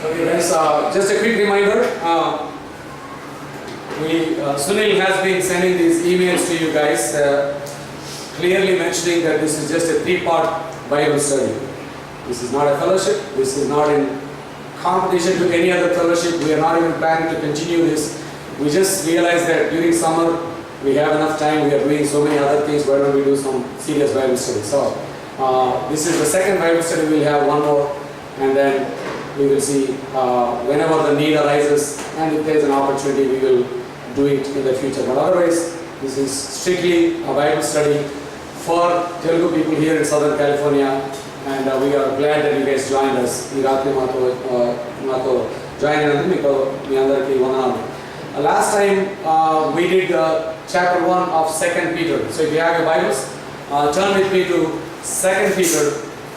Okay, guys, just a quick reminder. Sunil has been sending these emails to you guys, clearly mentioning that this is just a 3-part Bible study. This is not a fellowship. This is not in competition to any other fellowship. We are not even planning to continue this. We just realized that during summer we have enough time. We are doing so many other things. Why don't we do some serious Bible study? So this is the second Bible study. We'll have one more, and then we will see whenever the need arises, and if there is an opportunity, we will do it in the future. But otherwise, this is strictly a Bible study for Telugu people here in Southern California, and we are glad that you guys joined us. ఈ రాత్రి మాతో join అయినందుకు మీకు మీ అందరికీ వందనాలు. Last time we did chapter 1 of 2 Peter. So if you have your Bibles, turn with me to 2 Peter,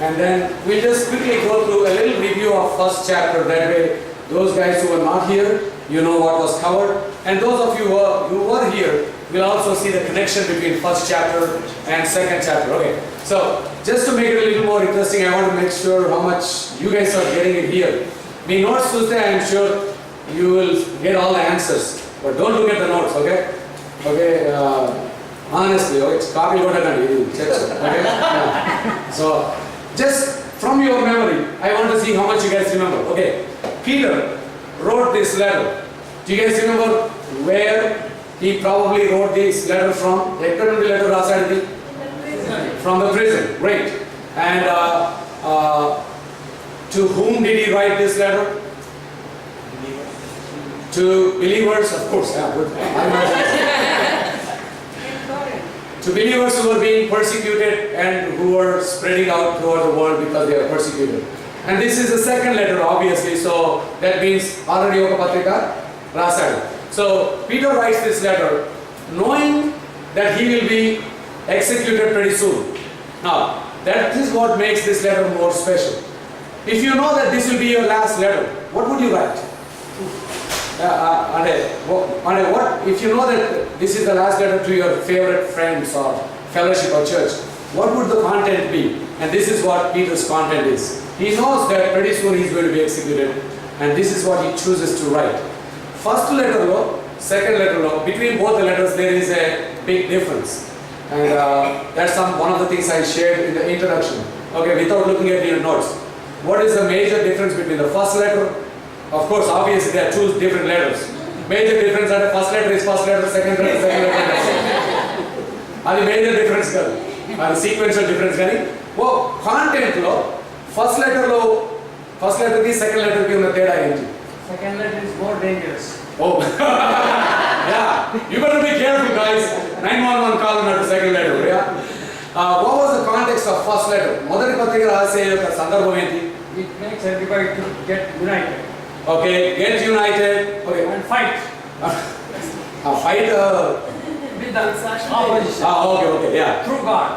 and then we'll just quickly go through a little review of first chapter. That way, those guys who are not here, you know what was covered, and those of you who were here will also see the connection between first chapter and second chapter. Okay, so just to make it a little more interesting, I want to make sure how much you guys are getting it here. Me notes Tuesday, I am sure you will get all the answers, but don't look at the notes, okay? Okay, honestly, okay, copy what I check, okay? Yeah. So just from your memory, I want to see how much you guys remember. Okay, Peter wrote this letter. Do you guys remember where he probably wrote this letter from? From the prison, great. And to whom did he write this letter? To believers, of course. Yeah, good. To believers who were being persecuted and who were spreading out throughout the world because they are persecuted. And this is the second letter, obviously, so that means already oka patrika rasadu. So Peter writes this letter knowing that he will be executed pretty soon. Now, that is what makes this letter more special. If you know that this will be your last letter, what would you write? What if you know that this is the last letter to your favorite friends or fellowship or church, what would the content be? And this is what Peter's content is. He knows that pretty soon he is going to be executed, and this is what he chooses to write. First letter law, second letter law, between both the letters there is a big difference, and that's one of the things I shared in the introduction. Okay, without looking at your notes, what is the major difference between the first letter? Of course, obviously there are two different letters. Major difference at the first letter is first letter, second letter, second letter. Are the major difference kadu? Are the sequential difference kani? Well, content lo first letter ki second letter ki unna teda enti? Second letter is more dangerous. Oh, yeah. You better be careful, guys. 911 call not the second letter. Yeah. What was the context of first letter? Modari patrika rase yoka sandarbham enti? It makes everybody to get united. Okay, get united. Okay, And fight. Fight. With the opposition. Okay, yeah. Through God.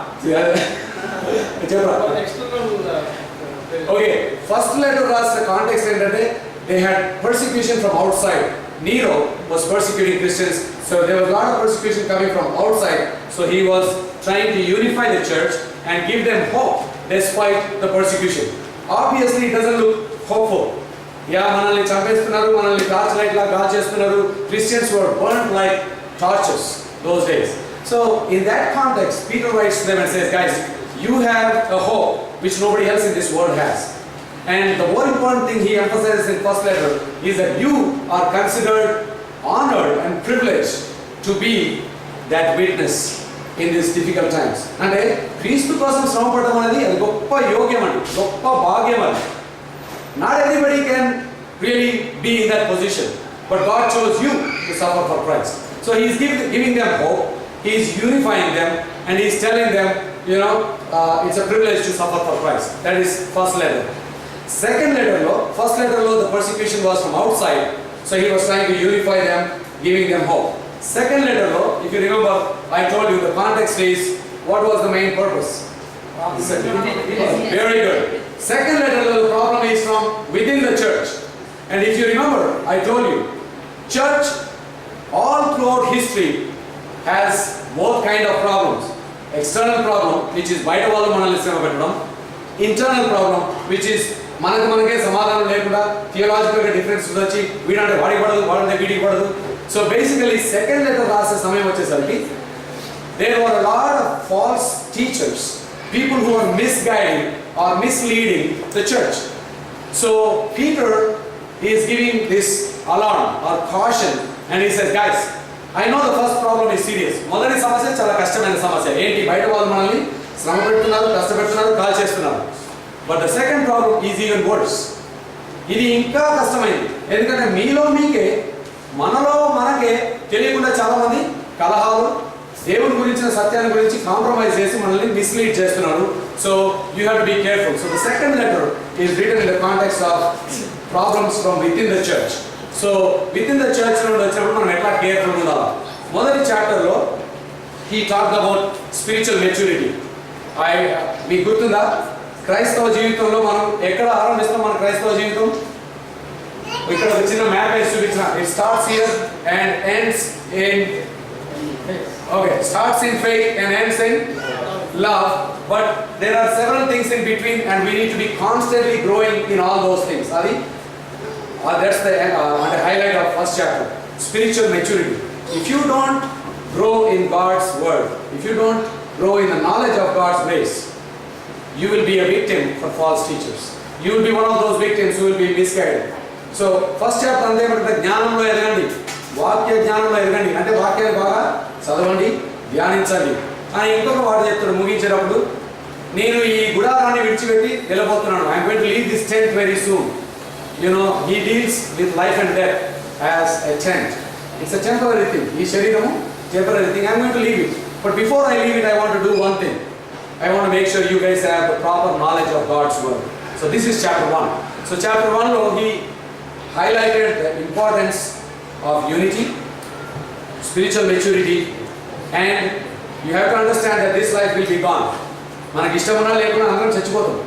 Okay, first letter was the context ended. They had persecution from outside. Nero was persecuting Christians, so there was a lot of persecution coming from outside. So he was trying to unify the church and give them hope despite the persecution. Obviously, it doesn't look hopeful. Yeah, manalni champestunnaru, manalni torch light la gaachestunnaru. Christians were burnt like torches those days. So in that context, Peter writes to them and says, guys, you have a hope which nobody else in this world has. And the more important thing he emphasizes in first letter is that you are considered honored and privileged to be that witness in these difficult times. అంటే క్రీస్తు కోసం శ్రమ పడడం అనేది అది గొప్ప యోగ్యం అండి, గొప్ప భాగ్యం అది. Not everybody can really be in that position, but God chose you to suffer for Christ. So he is giving them hope, he is unifying them, and he is telling them, you know, it's a privilege to suffer for Christ. That is first letter. Second letter law, first letter law, the persecution was from outside, so he was trying to unify them, giving them hope. Second letter law, if you remember, I told you the context is, what was the main purpose? Very good. Second letter law, the problem is from within the church. And if you remember, I told you, church all throughout history has both kind of problems. External problem, which is బయట వాళ్ళు మనల్ని శ్రమ పెట్టడం. Internal problem, which is మనకే సమాధానం లేకుండా థియలాజికల్గా difference వచ్చి వీడంటే వాడికి పడదు, వాడంటే వీడికి పడదు. సో బేసికలీ సెకండ్ లెటర్ రాసే సమయం వచ్చేసరికి there were a lot of false teachers, people who were misguiding or misleading the church. So Peter is giving this alarm or caution and he says, guys, I know the first problem is serious. మొదటి సమస్య చాలా కష్టమైన సమస్య. ఏంటి? బయట వాళ్ళు మనల్ని శ్రమ పెడుతున్నారు, కష్టపెడుతున్నారు, కాల్ చేస్తున్నారు. But the second problem is even worse. ఇది ఇంకా కష్టమైంది. ఎందుకంటే మీలో మీకే, మనలో మనకే తెలియకుండా చాలా మంది కలహాలు, దేవుని గురించిన సత్యాన్ని గురించి కాంప్రమైజ్ చేసి మనల్ని మిస్లీడ్ చేస్తున్నారు. So you have to be careful. So the second letter is written in the context of problems from within the church. So within the church నుండి వచ్చినప్పుడు మనం ఎట్లా కేర్ఫుల్ ఉండాలి? మొదటి చాప్టర్లో he talked about spiritual maturity. మీకు గుర్తుందా? క్రైస్తవ జీవితంలో మనం ఎక్కడ ఆరంభిస్తాం? మన క్రైస్తవ జీవితం ఇక్కడ ఒక చిన్న మ్యాప్ వేసి చూపించిన. It starts here and ends in starts in faith and ends in love, but there are several things in between and we need to be constantly growing in all those things. That's the highlight of first chapter, spiritual maturity. If you don't grow in God's word, if you don't grow in the knowledge of God's ways, you will be a victim for false teachers. You will be one of those victims who will be misguided. So first chapter ante mante జ్ఞానంలో ఎదగండి, వాక్య జ్ఞానంలో ఎదగండి. అంటే వాక్యాలు బాగా చదవండి, ధ్యానించండి అని ఇంకొక వాడు చెప్తాడు ముగించేటప్పుడు. నేను ఈ గుడారాన్ని విడిచిపెట్టి వెళ్ళబోతున్నాను. I'm going to leave this tent very soon. You know he deals with life and death as a tent. It's a temporary thing. ఈ శరీరము temporary thing. I'm going to leave it. But before I leave it, I want to do one thing. I want to make sure you guys have the proper knowledge of God's word. So this is chapter 1. So chapter 1 he highlighted the importance of unity, spiritual maturity, and you have to understand that this life will be gone. Manaki ishtamuna lekuna andaram chachipotam.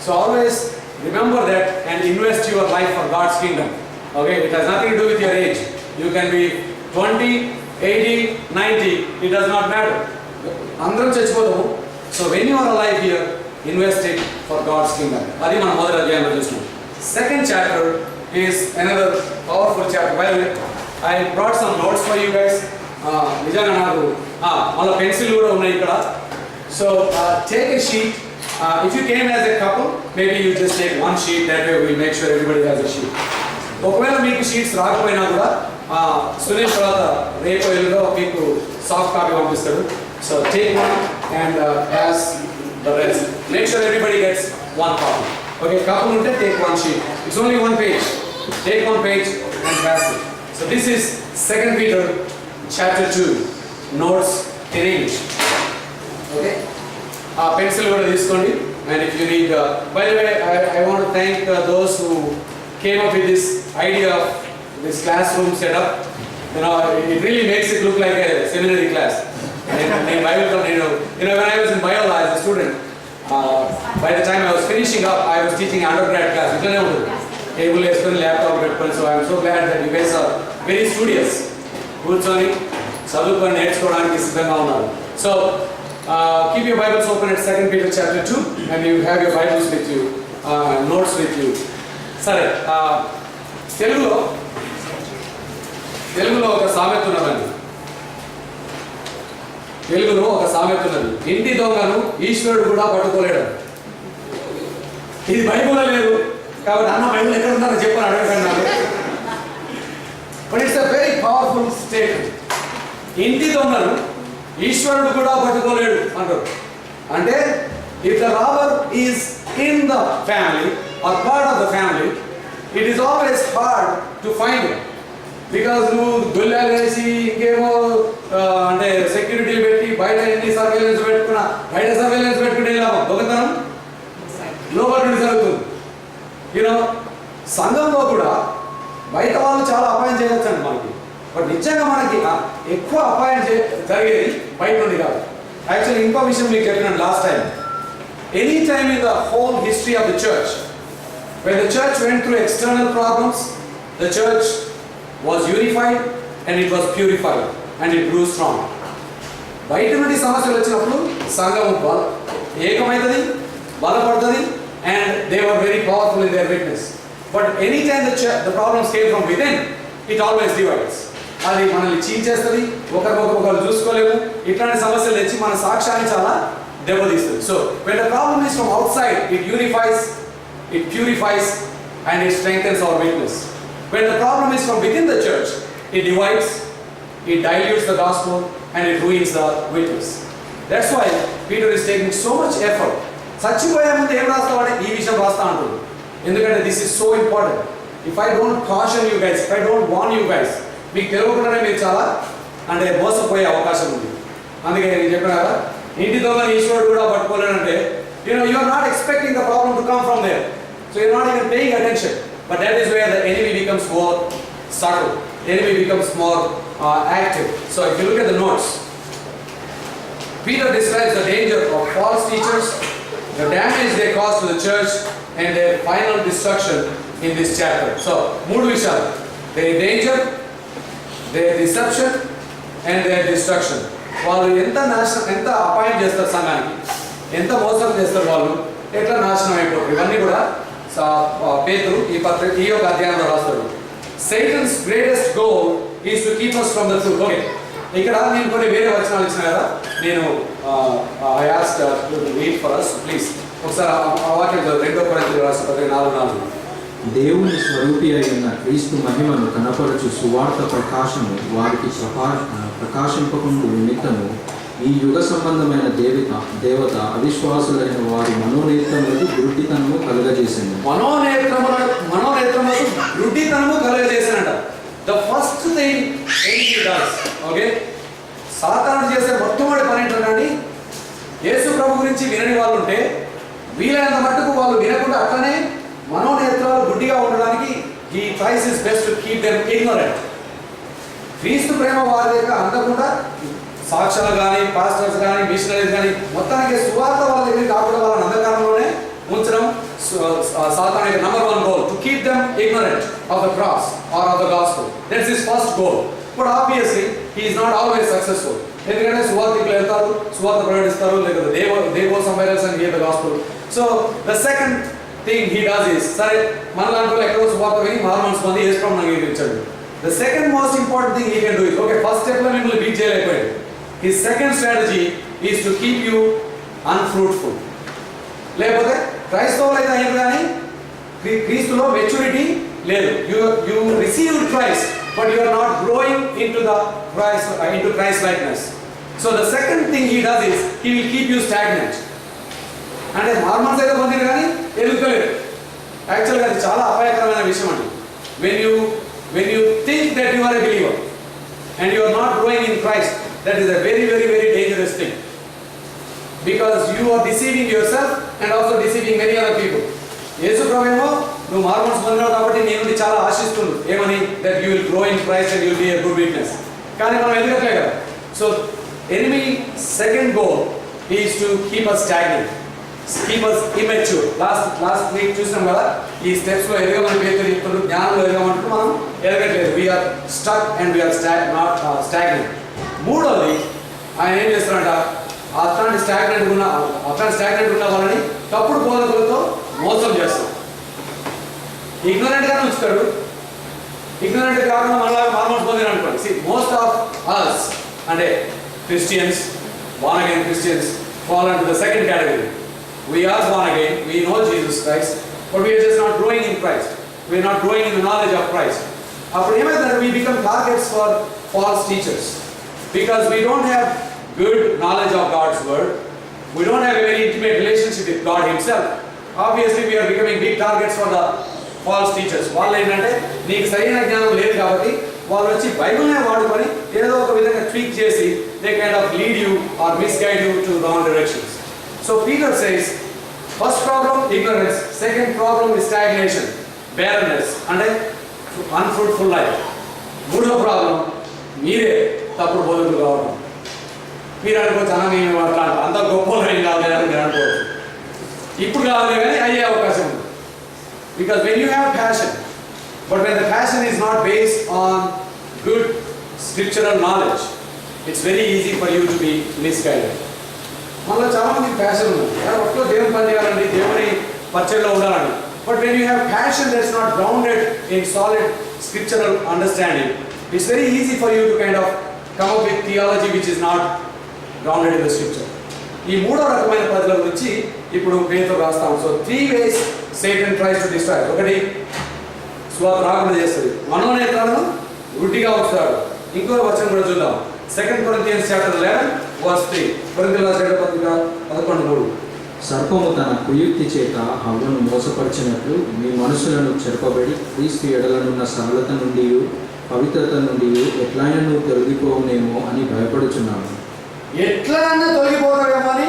So always remember that and invest your life for God's kingdom. Okay, it has nothing to do with your age. You can be 20, 80, 90, it does not matter. Andaram chachipotamu. So when you are alive here, invest it for God's kingdom. Adi mana modala adhyayamlo chustunam. Second chapter is another powerful chapter. By the way, I brought some notes for you guys. Nijanga naaku mala pencil kuda unnai ikkada. So take a sheet. If you came as a couple, maybe you just take one sheet. That way we will make sure everybody has a sheet. ఒకవేళ మీకు sheets రాకపోయినా కూడా సునీల్ తర్వాత రేపు ఎల్లుండో మీకు soft copy పంపిస్తాడు. So take one and as the rest. Make sure everybody gets one copy. Okay, couple unte take one sheet. It's only one page. Take one page and pass it. So this is 2 Peter chapter 2, notes in English. Okay. Pencil kuda teeskondi. And if you need, by the way, I want to thank those who came up with this idea of this classroom setup. You know, it really makes it look like a seminary class. When I was in bio as a student, by the time I was finishing up, I was teaching undergrad class. Table escon, laptop peట్టుకొని. So I am so glad that you guys are very studious. కూర్చొని చదువుకొని నేర్చుకోవడానికి సిద్ధంగా ఉన్నారు. So keep your Bibles open at 2 Peter chapter 2 and you have your Bibles with you, notes with you. సరే, తెలుగులో ఒక సామెత ఉన్నదండి. తెలుగులో ఒక సామెత ఉన్నది. ఇంటి దొంగను ఈశ్వరుడు కూడా పట్టుకోలేడు. ఇది బైబిల్లో లేదు కాబట్టి అన్న బైబిల్ ఎక్కడ ఉన్నారో చెప్పని అడగకండి నాకు. But it's a very powerful statement. ఇంటి దొంగను ఈశ్వరుడు కూడా పట్టుకోలేడు అంటారు. అంటే if the robber is in the family or part of the family, it is always hard to find it. Because నువ్వు గొల్లాలు వేసి ఇంకేమో అంటే సెక్యూరిటీలు పెట్టి బయట ఎన్ని సర్వేలెన్స్ పెట్టుకున్నా, బయట సర్వేలెన్స్ పెట్టుకుంటే లాభం, దొంగతనం లోపల నుండి జరుగుతుంది. యూనో సంఘంలో కూడా బయట వాళ్ళు చాలా అపాయం చేయొచ్చు అండి మనకి. బట్ నిజంగా మనకి ఎక్కువ అపాయం జరిగేది బయట నుండి కాదు. యాక్చువల్లీ ఇంకో విషయం మీకు చెప్పినాను last time. Any time in the whole history of the church, when the church went through external problems, the church was unified and it was purified and it grew strong. బయట నుండి సమస్యలు వచ్చినప్పుడు సంఘం ఏకమైతుంది, బలపడుతుంది, and they were very powerful in their witness. But anytime the problems came from within, it always divides. అది మనల్ని చీల్చేస్తుంది, ఒకరికొకరు చూసుకోలేము, ఇట్లాంటి సమస్యలు తెచ్చి మన సాక్ష్యాన్ని చాలా దెబ్బతీస్తుంది. So when the problem is from outside, it unifies, it purifies, and it strengthens our witness. When the problem is from within the church, it divides, it dilutes the gospel, and it ruins the witness. That's why Peter is taking so much effort. చచ్చిపోయే ముందు ఏం రాస్తామంటే ఈ విషయం రాస్తా అంటుంది. ఎందుకంటే this is so important. If I don't caution you guys, if I don't warn you guys, మీకు తెలియకుండానే మీరు చాలా అంటే మోసపోయే అవకాశం ఉంది. అందుకే నేను చెప్పిన కదా, ఇంటి దొంగని ఈశ్వరుడు కూడా పట్టుకోలేనంటే, you are not expecting the problem to come from there. So you're not even paying attention. But that is where the enemy becomes more subtle. The enemy becomes more active. So if you look at the notes, Peter describes the danger of false teachers, the damage they cause to the church, and their final destruction in this chapter. So, మూడు విషయాలు: their danger, their deception, and their destruction. వాళ్ళు ఎంత అపాయం చేస్తారు సంఘానికి, ఎంత మోసం చేస్తారు, వాళ్ళు ఎట్లా నాశనం అయిపోతారు, ఇవన్నీ కూడా పేతురు ఈ యొక్క అధ్యాయంలో రాస్తాడు. Satan's greatest goal is to keep us from the truth. Okay, ఇక్కడ నేను కొన్ని వేరే వచనాలు ఇచ్చిన కదా, నేను I asked to read for us, please. ఒకసారి ఆ వాక్యం 2 కొరింథీయుల రాసిన పత్రిక 4:4. దేవుని స్వరూపి అయిన క్రీస్తు మహిమను కనపరచు సువార్త ప్రకాశము వారికి ప్రకాశింపకుండా నిమిత్తము ఈ యుగ సంబంధమైన దేవత అవిశ్వాసులైన వారి మనోనేత్రములకు గుడ్డితనము కలుగజేసింది. మనోనేత్రములకు గుడ్డితనము కలుగజేసినట. The first thing he does, okay, సాతాను చేసే మొట్టమొదటి పని ఏంటంటే, యేసు ప్రభు గురించి వినని వాళ్ళు ఉంటే వీలైనంత మట్టుకు వాళ్ళు వినకుండా అట్లనే మనోనేత్రాలు గుడ్డిగా ఉండడానికి he tries his best to keep them ignorant. క్రీస్తు ప్రేమ వారి దగ్గర అందకుండా సాక్షాలు కానీ, పాస్టర్స్ కానీ, మిషనరీస్ కానీ మొత్తానికి సువార్త వాళ్ళ దగ్గర కాకుండా వాళ్ళని అంధకారంలోనే ఉంచడం సాతాను యొక్క number 1 goal, to keep them ignorant of the cross or of the gospel. That's his first goal. But obviously he is not always successful. ఎందుకంటే సువార్తికులు వెళ్తారు, సువార్త ప్రకటిస్తారు, లేకపోతే they go somewhere else and hear the gospel. So the second thing he does is, సరే మనలాంటి ఎక్కడో సువార్త విని మార్మన్స్ మంది యేసుప్రభువుని అంగీకరించాడు. The second most important thing he can do is, okay, first step లో మిమ్మల్ని బీట్ చేయలేకపోయాడు. His second strategy is to keep you unfruitful. లేకపోతే క్రైస్తవులు అయితే అయ్యారు కానీ క్రీస్తులో మెచ్యూరిటీ లేదు. You received Christ, but you are not growing into Christ likeness. So the second thing he does is, he will keep you stagnant. అంటే Mormons అయితే పొందిరు కానీ ఎదుగుతలేరు. యాక్చువల్గా అది చాలా అపాయకరమైన విషయం అండి. When you think that you are a believer and you are not growing in Christ, that is a very, very, very dangerous thing, because you are deceiving yourself and also deceiving many other people. యేసు ప్రభువేమో నువ్వు Mormons పొందినావు కాబట్టి నీ నుండి చాలా ఆశిస్తుంది ఏమని, that you will grow in Christ and you will be a good witness. కానీ మనం ఎదగట్లే కదా. So enemy second goal is to keep us stagnant, keep us immature. Last week చూసాం కదా, ఈ స్టెప్స్ లో ఎదగమని పేరు చెప్తున్నారు, జ్ఞానంలో ఎదగమంటూ మనం ఎదగట్లేదు. We are stuck and we are not stagnant. మూడోది ఆయన ఏం చేస్తారంట, అట్లాంటి స్టాగ్నెంట్ ఉన్న వాళ్ళని తప్పుడు బోధకులతో మోసం చేస్తాం. ఇగ్నోరెంట్గానే ఉంచుతాడు. ఇగ్నోరెంట్ కాకుండా మనలాగా మార్మన్స్ పొందిన అనుకోండి. See, most of us అంటే Christians, born again Christians, fall into the second category. We are born again, we know Jesus Christ, but we are just not growing in Christ. We are not growing in the knowledge of Christ. అప్పుడు ఏమైందంటే we become targets for false teachers, because we don't have good knowledge of God's word. We don't have a very intimate relationship with God himself. Obviously we are becoming big targets for the false teachers. వాళ్ళు ఏంటంటే నీకు సరైన జ్ఞానం లేదు కాబట్టి వాళ్ళు వచ్చి బైబిల్నే వాడుకొని ఏదో ఒక విధంగా ట్వీక్ చేసి they kind of lead you or misguide you to wrong directions. So Peter says, first problem ignorance, second problem is stagnation, barrenness, అంటే unfruitful life. మూడో ప్రాబ్లం మీరే తప్పుడు బోధకులు కావడం. మీరు అనుకోవచ్చు అన్న నేను అట్లా అంత గొప్ప ఏం కావాలి అని మీరు అనుకోవచ్చు. ఇప్పుడు కావాలి కానీ అయ్యే అవకాశం ఉంది. Because when you have passion, but when the passion is not based on good scriptural knowledge, it's very easy for you to be misguided. మనలో చాలా మంది ప్యాషన్ ఉంది, ఒక్కో దేవుని పని చేయాలండి, దేవుని పచ్చడిలో ఉండాలని. But when you have passion that's not grounded in solid scriptural understanding, it's very easy for you to kind of come up with theology which is not grounded in the scripture. ఈ మూడో రకమైన ప్రజల గురించి ఇప్పుడు పేతురు రాస్తాం. So 3 ways Satan tries to destroy. ఒకటి స్వార్థ రాకుండా చేస్తుంది, మనోనేత్రాలను గుడ్డిగా ఉంచుతాడు. ఇంకో వచనం కూడా చూద్దాం. 2 Corinthians chapter 11 verse 3. కొరింథీయుల రాసిన పత్రిక 11:3. సర్పము తన కుయుక్తి చేత హవ్వను మోసపరిచినట్లు మీ మనసులను చెరపబడి క్రీస్తు ఎడలనున్న సరళత నుండి పవిత్రత నుండి ఎట్లయినను తొలగిపోవునేమో అని భయపడుచున్నాను. ఎట్లైనా తొలగిపోతాడేమో అని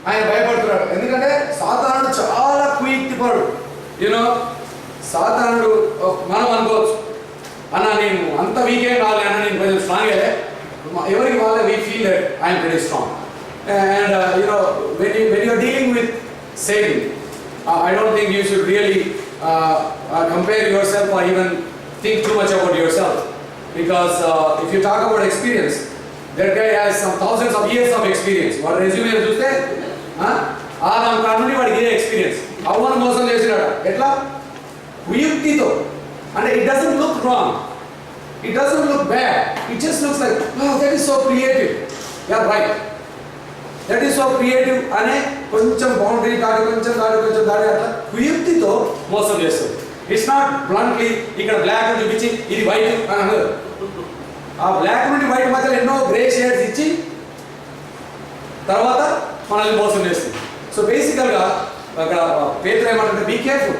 ఆయన భయపడుతున్నాడు. ఎందుకంటే సాతానుడు చాలా కుయుక్తిపరుడు. యూనో సాతానుడు మనం అనుకోవచ్చు, అన్న నేను అంత వీకేం కావాలి అన్న, నేను కొంచెం స్ట్రాంగ్ అయ్యే, ఎవరికి వాళ్ళే we feel that I'm very strong. And when you're dealing with Satan, I don't think you should really compare yourself or even think too much about yourself, because if you talk about experience, that guy has some thousands of years of experience. What resume చూస్తే ఆదాం కానుండి వాడికి ఇదే experience. అవ్వను మోసం చేసినాడు ఎట్లా? కుయుక్తితో. అంటే it doesn't look wrong, it doesn't look bad, it just looks like, wow, that is so creative, yeah right, that is so creative అనే కొంచెం బౌండరీ కొంచెం దాడి అట్లా కుయుక్తితో మోసం చేస్తుంది. ఇట్స్ నాట్ బ్లంట్లీ ఇక్కడ బ్లాక్ చూపించి ఇది వైట్ అని అనదు. ఆ బ్లాక్ నుండి వైట్ మధ్యలో ఎన్నో గ్రే షేడ్స్ ఇచ్చి తర్వాత మనల్ని మోసం చేస్తుంది. సో బేసికల్గా అక్కడ పేతురు ఏమంటే be careful.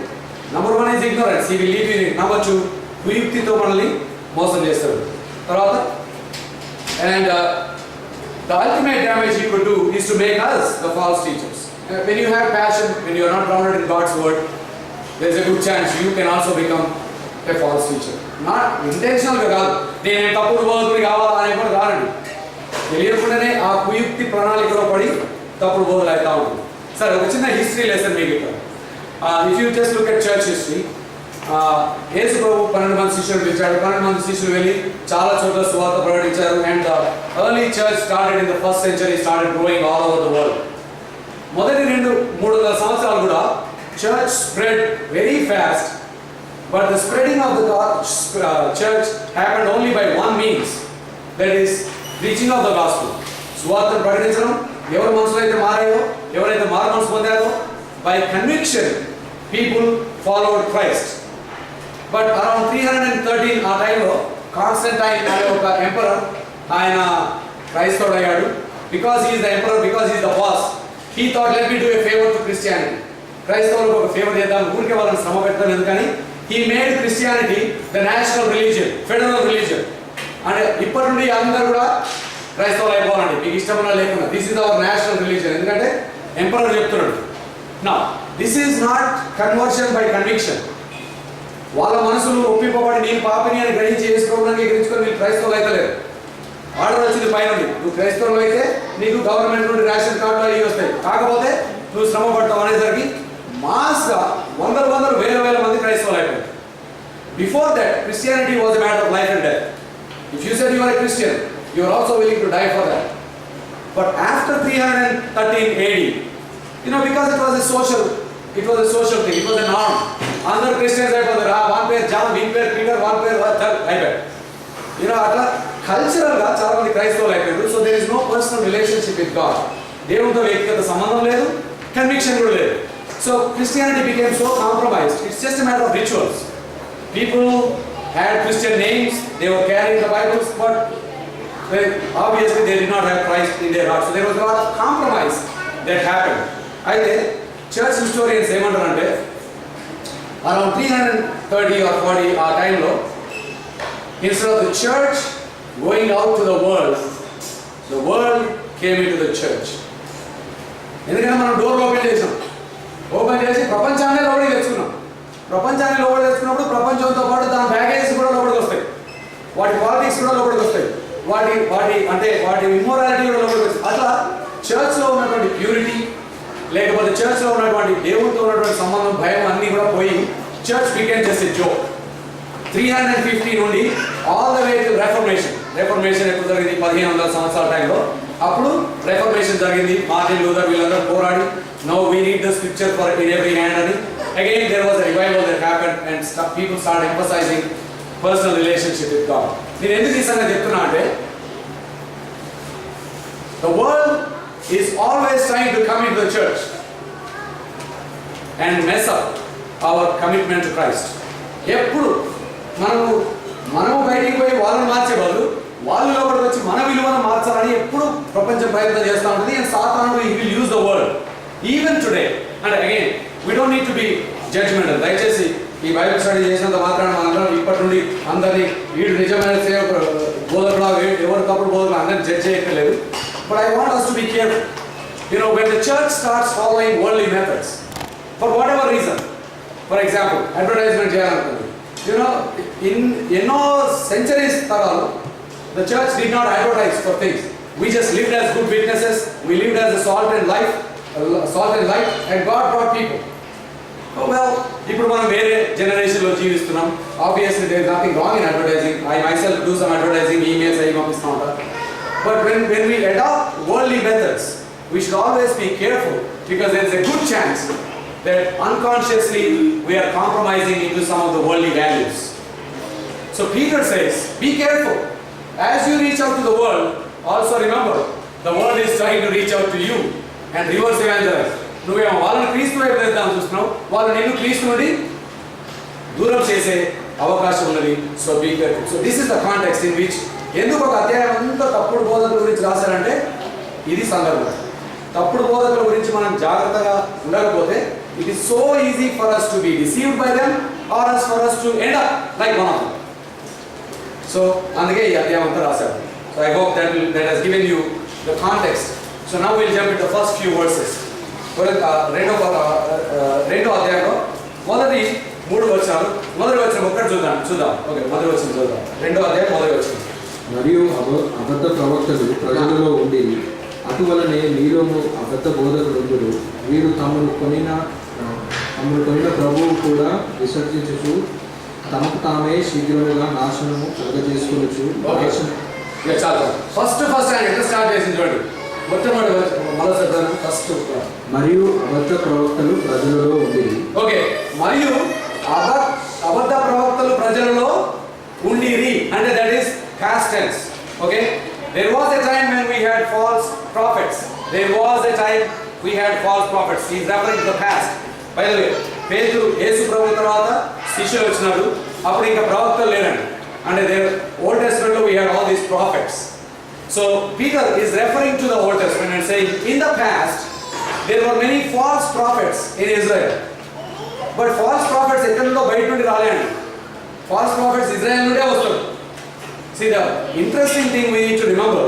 Number 1 is ignorance, he will leave you in. Number 2 కుయుక్తితో మనల్ని మోసం చేస్తాడు. తర్వాత and the ultimate damage he could do is to make us the false teachers. When you have passion, when you are not grounded in God's word, there is a good chance you can also become a false teacher. Not intentional గా కాదు, నేను తప్పుడు బోధకుడు కావాలని కూడా కాదండి. తెలియకుండానే ఆ కుయుక్తి ప్రణాళికలో పడి తప్పుడు బోధలు అవుతా ఉంటుంది. సరే, ఒక చిన్న హిస్టరీ లెసన్ మీకు ఇక్కడ. If you just look at church history, యేసు ప్రభు 12 మంది శిష్యులు పిలిచాడు. 12 మంది శిష్యులు వెళ్ళి చాలా చోట్ల సువార్త ప్రకటించారు. And early church started in the first century, started growing all over the world. మొదటి 200-300 సంవత్సరాలు కూడా church spread very fast. But the spreading of the church happened only by one means, that is preaching of the gospel. సువార్తను ప్రకటించడం. ఎవరి మనసులో అయితే మారాయో, ఎవరైతే మారు మనసు పొందారో, by conviction people followed Christ. But around 313 ఆ టైంలో కాన్స్టంటైన్ అనే ఒక ఎంపరర్, ఆయన క్రైస్తవుడు అయ్యాడు. Because he is the emperor, because he is the boss, he thought let me do a favour to Christianity. క్రైస్తవులకు ఒక ఫేవర్ చేద్దాం, ఊరికే వాళ్ళని శ్రమ పెడతాం ఎందుకని he made Christianity the national religion, federal religion. అంటే ఇప్పటి నుండి అందరూ కూడా క్రైస్తవులు అయిపోవాలండి, మీకు ఇష్టమన్నా లేకుండా. This is our national religion, ఎందుకంటే ఎంపరర్ చెప్తున్నాడు. నా this is not conversion by conviction. వాళ్ళ మనసులు ఒప్పింపబడి నేను పాపిని అని గ్రహించి చేసుకోవడానికి గ్రహించుకొని మీరు క్రైస్తవులు అయితే లేదు. ఆర్డర్ వచ్చింది పైన, నువ్వు క్రైస్తవులు అయితే నీకు గవర్నమెంట్ నుండి రేషన్ కార్డులు అవి వస్తాయి, కాకపోతే నువ్వు శ్రమ పడతావు అనేసరికి మాస్గా వందలు వేల మంది క్రైస్తవులు అయిపోయారు. Before that Christianity was a matter of life and death. If you said you are a Christian, you are also willing to die for that. But after 313 AD, because it was a social thing, it was a norm. అందరు Christians అయిపోతారు. One పేరు John, వీన్ పేరు Peter, one పేరు అయిపోయాడు. అట్లా కల్చరల్గా చాలా మంది క్రైస్తవులు అయిపోయారు. So there is no personal relationship with God. దేవునితో వ్యక్తిగత సంబంధం లేదు, కన్విక్షన్ కూడా లేదు. So Christianity became so compromised. It's just a matter of rituals. People had Christian names, they were carrying the Bibles, but obviously they did not have Christ in their hearts. So there was a lot of compromise that happened. అయితే church historians ఏమంటారంటే around 330 or 40 ఆ టైంలో, instead of the church going out to the world came into the church. ఎందుకంటే మనం door open చేసి ప్రపంచాన్ని లోపలికి తెచ్చుకున్నాం. ప్రపంచాన్ని లోపలికి తెచ్చుకున్నప్పుడు ప్రపంచంతో పాటు దాని బ్యాగేజెస్ కూడా లోపలికి వస్తాయి, వాటి పాలిటిక్స్ కూడా లోపలికి వస్తాయి, వాటి ఇమ్మోరాలిటీ కూడా లోపలికి వస్తాయి. అట్లా చర్చ్లో ఉన్నటువంటి ప్యూరిటీ, లేకపోతే చర్చ్లో ఉన్నటువంటి దేవుడితో ఉన్నటువంటి సంబంధం, భయం అన్నీ కూడా పోయి church became just a joke. 350 నుండి all the way to reformation. Reformation ఎప్పుడు జరిగింది? 1500 సంవత్సరాల టైంలో. అప్పుడు రెఫర్మేషన్ జరిగింది. మార్టిన్ లూథర్ వీళ్ళందరూ పోరాడి, now we need the scripture for in every hand అని again there was a revival that happened and people started emphasizing personal relationship with God. నేను ఎందుకు ఈ సంగతి చెప్తున్నా అంటే the world is always trying to come into the church and mess up our commitment to Christ. ఎప్పుడు మనము బయటికి పోయి వాళ్ళని మార్చే బదులు వాళ్ళు లోపలికి వచ్చి మన విలువను మార్చాలని ఎప్పుడు ప్రపంచం ప్రయత్నం చేస్తూ ఉంటుంది. అండ్ సాతానుడు he will use the word even today. And again we don't need to be judgmental. దయచేసి ఈ బైబిల్ స్టడీ చేసినంత మాత్రాన మనందరం ఇప్పటి నుండి అందరినీ వీడు నిజమైన బోధకుడు ఎవరు తప్పుడు బోధకుడు అందరినీ జడ్జ్ చేయక్కర్లేదు. But I want us to be careful. You know, when the church starts following worldly methods for whatever reason, for example advertisement చేయాలనుకుంటుంది. You know, in ఎన్నో centuries తరాలు the church did not advertise for things. We just lived as good witnesses. We lived as a salt and light, and God brought people. Oh well, ఇప్పుడు మనం వేరే generation లో జీవిస్తున్నాం. Obviously there is nothing wrong in advertising. I myself do some advertising, emails అవి పంపిస్తూ ఉంటాను. But when we adopt worldly methods, we should always be careful because there is a good chance that unconsciously we are compromising into some of the worldly values. So Peter says, be careful. As you reach out to the world, also remember, the world is trying to reach out to you and reverse evangelize. నువ్వేమో వాళ్ళని క్రీస్తు వైపు వెళ్తామని చూస్తున్నావు, వాళ్ళు నిన్ను క్రీస్తు నుండి దూరం చేసే అవకాశం ఉన్నది. So be careful. So this is the context in which ఎందుకు ఒక అధ్యాయం అంతా తప్పుడు బోధకుల గురించి రాశారంటే ఇది సందర్భం. తప్పుడు బోధకుల గురించి మనం జాగ్రత్తగా ఉండకపోతే it is so easy for us to be deceived by them or as for us to end up like one of them. So అందుకే ఈ అధ్యాయం అంతా రాశారు. So I hope that has given you the context. So now we'll jump into the first few verses. రెండో అధ్యాయంలో మొదటి 3 వచనాలు. మొదటి వచనం ఒక్కటి చూద్దాం. ఓకే, మొదటి వచనం చూద్దాం. రెండో అధ్యాయం మొదటి వచనం. మరియు అబద్ధ ప్రవక్తలు ప్రజలలో ఉండి అటువలనే మీలోను అబద్ధ బోధకులు వీరు తమను కొనిన ప్రభువు కూడా విసర్జించుచు తమకు తామే శీఘ్రముగా నాశనము కలుగజేసుకొనుచు. ఫస్ట్ ఆయన ఎట్లా స్టార్ట్ చేసింది చూడండి. ఫస్ట్ మరియు అబద్ధ ప్రవక్తలు ప్రజలలో ఉండి. ఓకే, మరియు అబద్ధ ప్రవక్తలు ప్రజలలో ఉండిరి అంటే that is past tense. Okay, there was a time when we had false prophets. There was a time we had false prophets. He is referring to the past. By the way, పేతురు యేసు ప్రభు తర్వాత శిష్యులు వచ్చినారు, అప్పుడు ఇంకా ప్రవక్తలు లేరండి. అంటే there Old Testament లో we had all these prophets. So Peter is referring to the Old Testament and saying in the past there were many false prophets in Israel. But false prophets ఎక్కడి నుండో బయట నుండి రాలేండి. False prophets Israel నుండే వస్తారు. See, the interesting thing we need to remember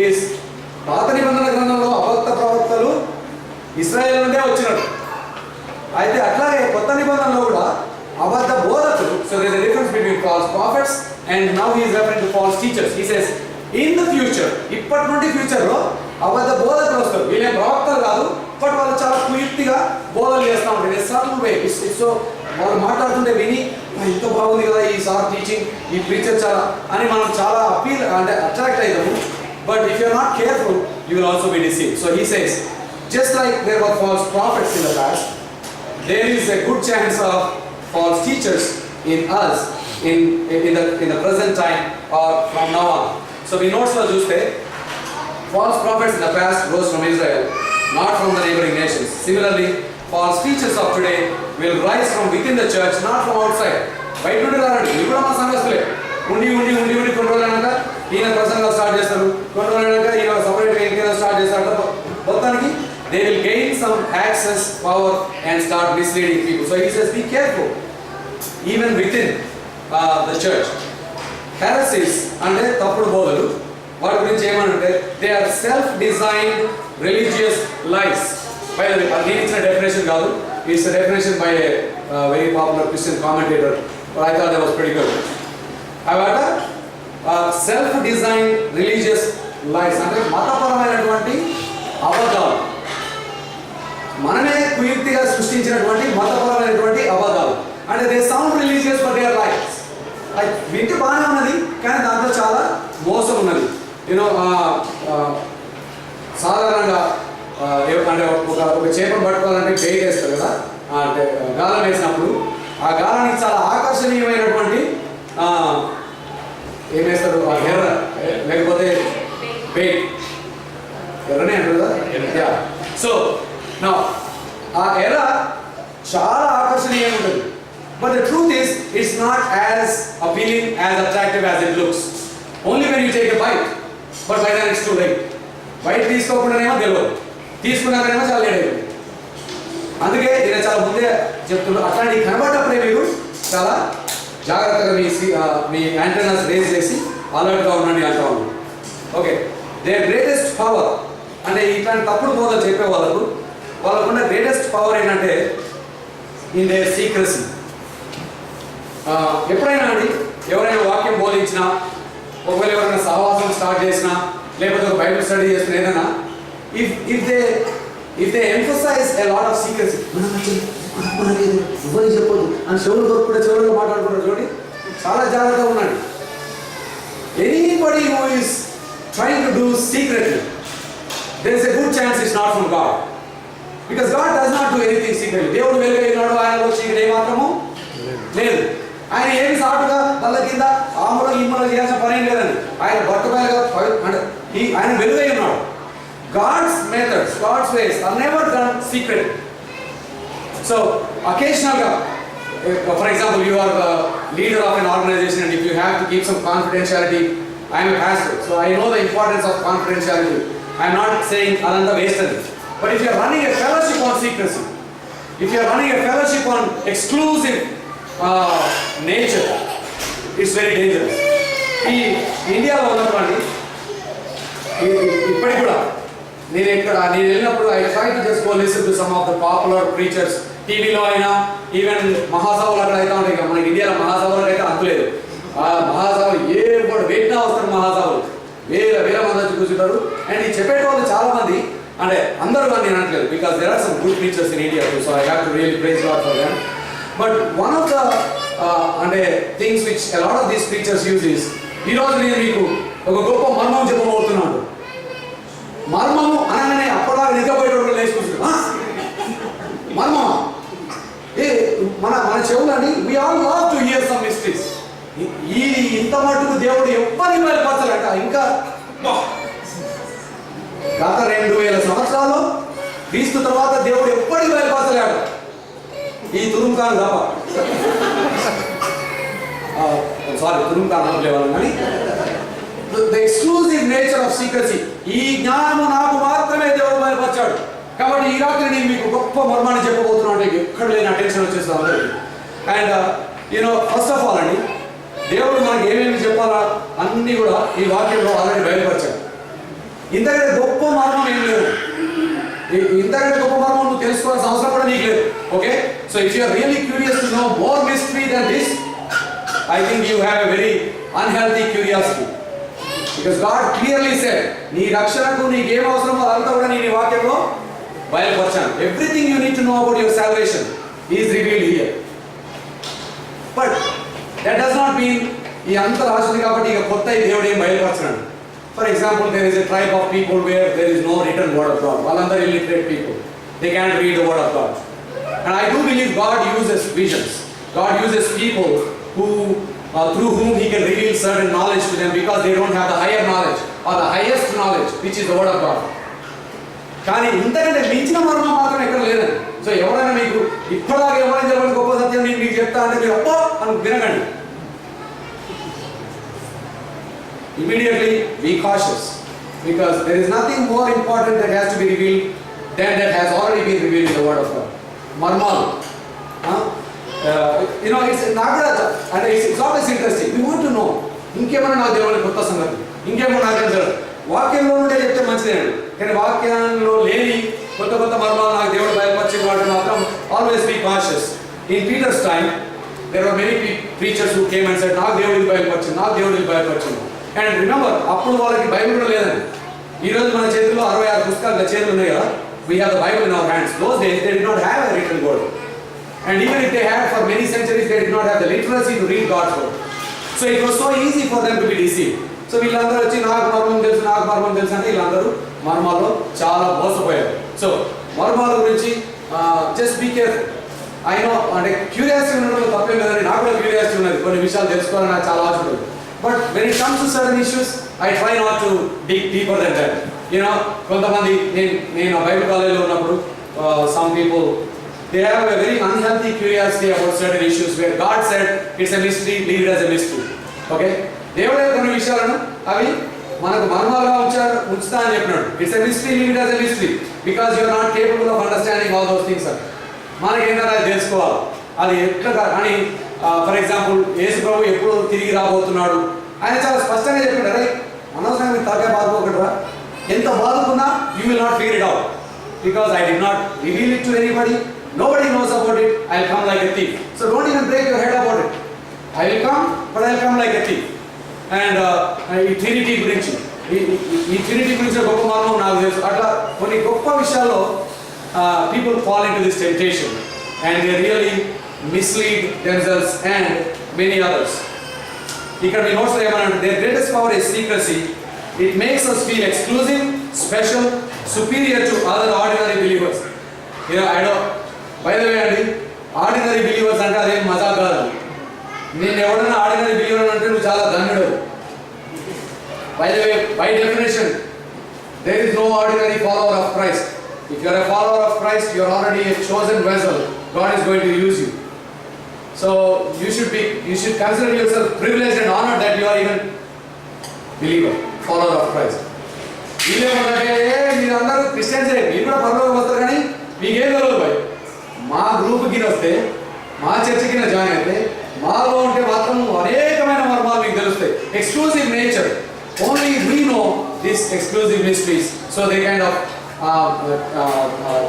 is పాత నిబంధన గ్రంథంలో అబద్ధ ప్రవక్తలు ఇశ్రాయేల్ నుండే వచ్చినారు. అయితే అట్లాగే కొత్త నిబంధనలో కూడా అబద్ధ బోధకులు. So there is a difference between false prophets and now he is referring to false teachers. He says in the future, ఇప్పటి నుండి ఫ్యూచర్ లో అబద్ధ బోధకులు వస్తారు. వీళ్ళేం ప్రవక్తలు కాదు, బట్ వాళ్ళు చాలా కుయుక్తిగా బోధలు చేస్తూ ఉంటారు. సర్టన్ వే సో వాళ్ళు మాట్లాడుతుంటే విని ఇంత బాగుంది కదా ఈ సార్ టీచింగ్, ఈ ప్రీచర్ చాలా అని మనం చాలా అపీల్ అంటే అట్రాక్ట్ అవుతాము. But if you're not careful you will also be deceived. So he says just like there were false prophets in the past, there is a good chance of false teachers in us in the present time or from now on. So we notes lo chuste false prophets in the past rose from Israel, not from the neighboring nations. Similarly, false teachers of today will rise from within the church, not from outside. బయట నుండి రారండి. ఇవి కూడా మా సంఘస్థులే. ఉండి కొన్ని రోజులైనాక ఈయన ప్రసంగాలు స్టార్ట్ చేస్తారు, కొన్ని రోజులైనాక ఈయన సపరేట్గా ఇంకేదో స్టార్ట్ చేస్తారు. మొత్తానికి they will gain some access, power and start misleading people. So he says be careful even within the church. Heresies అంటే తప్పుడు బోధలు, వాటి గురించి ఏమనంటే they are self designed religious lies. By the way నేను ఇచ్చిన డెఫినేషన్ కాదు, it's a definition by a very popular Christian commentator, but I thought that was pretty good. అవట సెల్ఫ్ డిజైన్డ్ రిలీజియస్ లైస్ అంటే మతపరమైనటువంటి అబద్ధాలు, మనమే కుయుక్తిగా సృష్టించినటువంటి మతపరమైనటువంటి అబద్ధాలు. అంటే they sound religious but they are lies. వింటే బాగానే ఉన్నది కానీ దాంట్లో చాలా మోసం ఉన్నది. యూనో సాధారణంగా అంటే ఒక చేపను పట్టుకోవాలంటే బెయిట్ వేస్తారు కదా, అంటే గాలం వేసినప్పుడు ఆ గాలానికి చాలా ఆకర్షణీయమైనటువంటి ఏం వేస్తారు, ఆ ఎర్ర లేకపోతే పెయింట్, ఎర్రనే అంటారు కదా. సో నా ఆ ఎర్ర చాలా ఆకర్షణీయంగా ఉంటుంది. But the truth is it's not as appealing, as attractive as it looks only when you take a bite. But by that it's too late. Bite తీసుకోకుండానేమో తెలియదు, తీసుకున్నాకనేమో చాలా లేట్ అయిపోయింది. అందుకే నేను చాలా ముందే చెప్తున్నాను, అట్లాంటి కనబడ్డప్పుడే మీరు చాలా జాగ్రత్తగా మీ యాంటెనాస్ రేజ్ చేసి అలర్ట్గా ఉండండి అంటా ఉన్నాను. ఓకే, దేర్ గ్రేటెస్ట్ పవర్ అంటే ఇట్లాంటి తప్పుడు బోధలు చెప్పే వాళ్ళకున్న గ్రేటెస్ట్ పవర్ ఏంటంటే ఇన్ దేర్ సీక్రెసీ. ఎప్పుడైనా అండి ఎవరైనా వాక్యం బోధించినా, ఒకవేళ ఎవరైనా సహవాసం స్టార్ట్ చేసినా, లేకపోతే ఒక బైబిల్ స్టడీ చేసిన ఏదైనా, if they emphasize a lot of secrecy, ఎవరికి చెప్పదు అని చెవులు దొరుకుతుంటే చెవులుగా మాట్లాడుకుంటారు చూడండి. చాలా జాగ్రత్తగా ఉండండి. Anybody who is trying to do secretly, there is a good chance it's not from God, because God does not do anything secretly. దేవుడు వెలుగైనాడు, ఆయనలో చీకటి ఏమాత్రము లేదు. ఆయన ఏమి సాటుగా బల్ల కింద ఆములో ఈములో చేయాల్సిన పని ఏం లేదండి. ఆయన బట్టబయలుగా అంటే ఆయన వెలుగై ఉన్నాడు. God's methods, God's ways are never done secret. So occasionally, for example, you are the leader of an organization and if you have to keep some confidentiality, I am a pastor, so I know the importance of confidentiality. I am not saying another waste. But if you are running a fellowship on secrecy, if you are running a fellowship on exclusive nature, it's very dangerous. ఈ ఇండియాలో ఉన్నప్పుడు ఇప్పటికి కూడా నేను వెళ్ళినప్పుడు I try to just go listen to some of the popular preachers. టీవీలో అయినా even మహాసభలు అక్కడ అయితే ఉంటాయి. మనకి ఇండియాలో మహాసభలకు అయితే అంతులేదు. ఆ మహాసభలు ఏ కూడా వేటినా వస్తారు. మహాసభలు వేల మంది వచ్చి కూర్చుంటారు. అండ్ ఈ చెప్పేటోళ్ళు చాలా మంది, అంటే అందరూ అని నేను అనట్లేదు, because there are some good preachers in India, so I have to really praise God for them. But one of the అంటే things which a lot of these preachers use is, ఈరోజు నేను మీకు ఒక గొప్ప మర్మం చెప్పబోతున్నాను. మర్మము అనగానే అప్పటిదాకా నిద్రపోయేటప్పుడు లేచి కూర్చుంటారు. మర్మమా? మన చెవులని we all love to hear some mysteries. ఈ ఇంత మటుకు దేవుడు ఎవ్వరికి బయలుపరచాలంట. ఇంకా గత 2000 సంవత్సరాలు క్రీస్తు తర్వాత దేవుడు ఎప్పటికి బయలుపరచలేడు. ఈ తురుంకాను తప్ప, సారీ తురుంకాను అనలేవాళ్ళం, కానీ the exclusive nature of secrecy, ఈ జ్ఞానము నాకు మాత్రమే దేవుడు బయలుపరిచాడు. కాబట్టి ఈ రాత్రి నేను మీకు గొప్ప మర్మాన్ని చెప్పబోతున్నాను. అంటే ఎక్కడ లేని అటెన్షన్ వచ్చేస్తాను అందరికీ. అండ్ ఫస్ట్ ఆఫ్ ఆల్ అండి, దేవుడు మనకి ఏమేమి చెప్పాలా అన్నీ కూడా ఈ వాక్యంలో ఆల్రెడీ బయలుపరిచాడు. ఇంతకంటే గొప్ప మర్మం ఏం లేదు. ఇంతకంటే గొప్ప మర్మం నువ్వు తెలుసుకోవాల్సిన అవసరం కూడా నీకు లేదు. Okay, so if you are really curious to know more mystery than this, I think you have a very unhealthy curiosity. Because God clearly said, నీ రక్షణకు నీకేం అవసరమో అదంతా కూడా నేను ఈ వాక్యంలో బయలుపరిచాను. Everything you need to know about your salvation is revealed here. But that does not mean ఈ అంత రాసింది కాబట్టి ఇక కొత్త దేవుడు ఏం బయలుపరచాడు. For example, there is a tribe of people where there is no written word of God. వాళ్ళందరూ illiterate people. They can't read the word of God. And I do believe God uses visions. God uses people who through whom he can reveal certain knowledge to them, because they don't have the higher knowledge or the highest knowledge, which is the word of God. కానీ ఇంతకంటే మించిన మర్మం మాత్రం ఎక్కడ లేదండి. So ఎవరైనా మీకు ఇప్పటిదాకా ఎవరైనా చెప్పండి గొప్ప సత్యం నేను మీకు చెప్తా అంటే మీరు అప్పో అని వినకండి. Immediately be cautious, because there is nothing more important that has to be revealed than that has already been revealed in the word of God. మర్మాలు it's not and it's always interesting. We want to know, ఇంకేమైనా నాకు దేవుని కొత్త సంగతి, ఇంకేమైనా నాకు తెలుసు. వాక్యంలో ఉంటే చెప్తే మంచిదే అండి, కానీ వాక్యంలో లేని కొత్త మర్మాలు నాకు దేవుడు బయలుపరిచిన వాటి మాత్రం always be cautious. In Peter's time there were many preachers who came and said, నాకు దేవుడికి బయలుపరిచింది. అండ్ రిమెంబర్, అప్పుడు వాళ్ళకి బైబిల్ కూడా లేదండి. ఈరోజు మన చేతిలో 66 పుస్తకాలు చేతులు ఉన్నాయి కదా. We have the Bible in our hands. Those days they did not have a written word. And even if they had for many centuries, they did not have the literacy to read God's word. So it was so easy for them to be deceived. So వీళ్ళందరూ వచ్చి నాకు మర్మం తెలుసు అంటే వీళ్ళందరూ మర్మాల్లో చాలా మోసపోయారు. So మర్మాల గురించి just be careful. I know అంటే క్యూరియాసిటీ ఉండడం తప్పేం లేదండి, నాకు కూడా క్యూరియాసిటీ ఉన్నది, కొన్ని విషయాలు తెలుసుకోవాలని నాకు చాలా ఆశ ఉంటుంది. But when it comes to certain issues I try not to dig deeper than that. You know కొంతమంది నేను బైబిల్ కాలేజీలో ఉన్నప్పుడు some people they have a very unhealthy curiosity about certain issues where God said it's a mystery, leave it as a mystery. Okay? దేవుడే కొన్ని విషయాలను అవి మనకు మర్మాలుగా ఉంచుతా అని చెప్పినాడు. It's a mystery, leave it as a mystery because you are not capable of understanding all those things. మనకి ఏంటంటే అది తెలుసుకోవాలి, అది ఎట్లా అని. ఫర్ ఎగ్జాంపుల్ యేసు ప్రభు ఎప్పుడు తిరిగి రాబోతున్నాడు ఆయన చాలా స్పష్టంగా చెప్పాడు. అరే అనవసరంగా మీరు తలకాయ బాదుకోకూడరా, ఎంత బాదుకున్నా you will not figure it out because I do not reveal it to anybody. Nobody knows about it. I'll come like a thief. So don't even break your head about it. I will come, but I'll come like a thief. And ఈ Trinity గురించి ఈ Trinity గురించి గొప్ప మార్గం నాకు తెలుసు. అట్లా కొన్ని గొప్ప విషయాల్లో people fall into this temptation and they really mislead themselves and many others. ఇక్కడ మీ నోట్స్ ఏమన్నా, their greatest power is secrecy. It makes us feel exclusive, special, superior to other ordinary believers. I don't. By the వే అండి, ordinary believers అంటే అదేం మజాక్ కాదు. నేను ఎవడన్నా ordinary believer అంటే నువ్వు చాలా ధన్యుడు. By the way, by definition there is no ordinary follower of Christ. If you are a follower of Christ you are already a chosen vessel. God is going to use you. So you should consider your self privileged and honoured that you are even believer, follower of Christ. వీళ్ళేమంటే మీరు అందరూ క్రిస్టియన్సే, మీరు కూడా పరలోకం వస్తారు కానీ మీకేం తెలియదు భయ్. మా గ్రూప్కి వస్తే, మా చర్చికి జాయిన్ అయితే మాలో ఉంటే మాత్రం అనేకమైన మర్మాలు మీకు తెలుస్తాయి. Exclusive nature, only we know this exclusive mysteries, so they kind of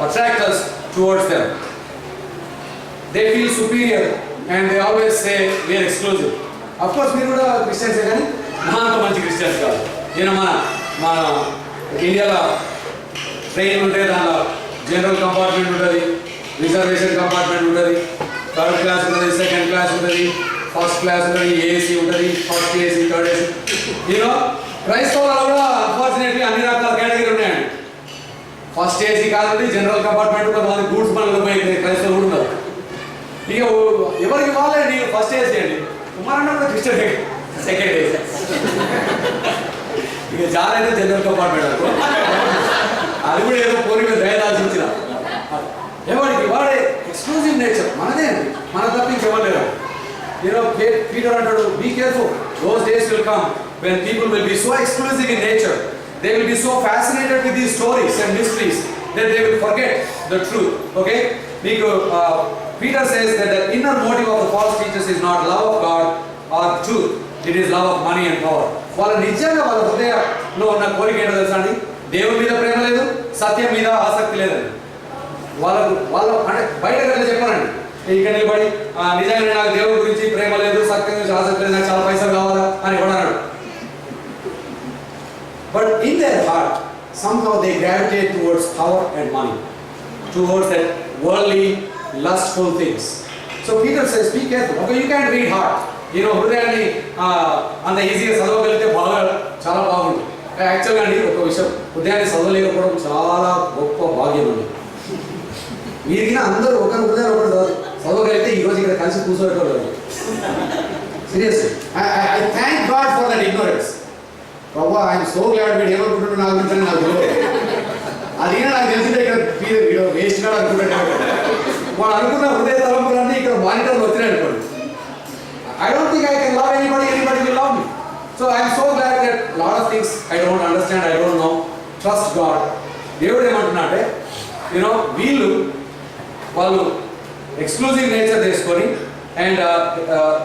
attract us towards them. They feel superior and they always say we are exclusive. Of course మీరు కూడా క్రిస్టియన్సే కానీ మా అంత మంచి క్రిస్టియన్స్ కాదు. మన ఇండియాలో ట్రైన్ ఉంటే దానిలో జనరల్ కంపార్ట్మెంట్ ఉంటుంది, రిజర్వేషన్ కంపార్ట్మెంట్ ఉంటుంది, థర్డ్ క్లాస్ ఉంటుంది, సెకండ్ క్లాస్ ఉంటుంది, ఫస్ట్ క్లాస్ ఉంటుంది, ఏసీ ఉంటుంది, ఫస్ట్ ఏసీ, థర్డ్ ఏసీ. క్రైస్తవులలో కూడా అన్ఫార్చునేట్లీ అన్ని రకాల కేటగిరీ ఉన్నాయండి. ఫస్ట్ ఏసీ కాదండి, జనరల్ కంపార్ట్మెంట్, కొంతమంది గూడ్స్ పనులు పోయి క్రైస్తవులు కూడా ఉన్నారు. ఇక ఎవరికి వాళ్ళండి ఫస్ట్ ఏసీ అండి, కుమారన్న కూడా క్రిస్టియన్ సెకండ్ ఏసీ. ఇక చాలా అయితే జనరల్ కంపార్ట్మెంట్ అనుకో, అది కూడా ఏదో పోనీ మీద దయదాల్సించిన ఎవరికి వాడే ఎక్స్క్లూజివ్ నేచర్ మనదే అండి, మన తప్ప ఇంకెవ్వలేరు. పీటర్ అంటాడు, be careful, those days will come when people will be so exclusive in nature, they will be so fascinated with these stories and mysteries that they will forget the truth. Okay, Peter says that the inner motive of the false teachers is not love of God or truth, it is love of money and power. వాళ్ళ నిజంగా వాళ్ళ హృదయంలో ఉన్న కోరిక ఏంటో తెలుసా అండి, దేవుడి మీద ప్రేమ లేదు, సత్యం మీద ఆసక్తి లేదండి. వాళ్ళ అంటే బయట వెళ్ళి చెప్పానండి, ఇక్కడ నిలబడి నిజంగా నాకు దేవుడి గురించి ప్రేమ లేదు, సత్యం గురించి ఆసక్తి లేదు, నాకు చాలా పైసలు కావాలా అని కూడా అన్నాడు. But in their heart, somehow they gravitate towards power and money, towards that worldly, lustful things. So Peter says, be careful. Okay, you can't read heart. హృదయాన్ని అంత ఈజీగా చదవగలిగితే బాగా చాలా బాగుంది. యాక్చువల్గా అండి ఒక విషయం, హృదయాన్ని చదవలేకపోవడం చాలా గొప్ప భాగ్యం అండి. మీరిగిన అందరూ ఒకరి హృదయాన్ని ఒకరు చదవగలిగితే ఈరోజు ఇక్కడ కలిసి కూర్చోబెట్టలేదు. Seriously I thank God for that ignorance. ప్రభు ఆయన సో గ్లాడ్ వీడు ఏమనుకుంటున్నాడు నాకు గురించి నాకు తెలియదు. అది నాకు తెలిసిందే ఇక్కడ వీడియో వేస్ట్ గా అనుకుంటున్నాడు. వాడు అనుకున్న హృదయ తలంపులన్నీ ఇక్కడ మానిటర్లు వచ్చినాయి అనుకోండి. I don't think I can love anybody will love me. So I am so glad that a lot of things I don't understand, I don't know. Trust God. దేవుడు ఏమంటున్నాడే, వాళ్ళు ఎక్స్క్లూజివ్ నేచర్ తీసుకొని and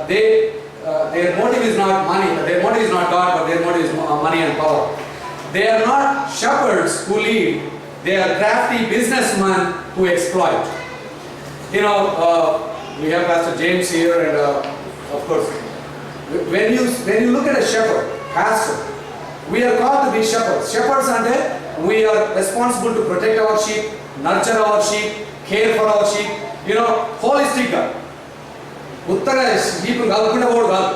their motive is not money, their motive is not God, but their motive is money and power. They are not shepherds who lead, they are crafty businessmen who exploit. We have Pastor James here, and of course, when you look at a shepherd, pastor, we are called to be shepherds. Shepherds ante we are responsible to protect our sheep, nurture our sheep, care for our sheep, holistic ga. Uttara sheep galukunda vodu kaadu.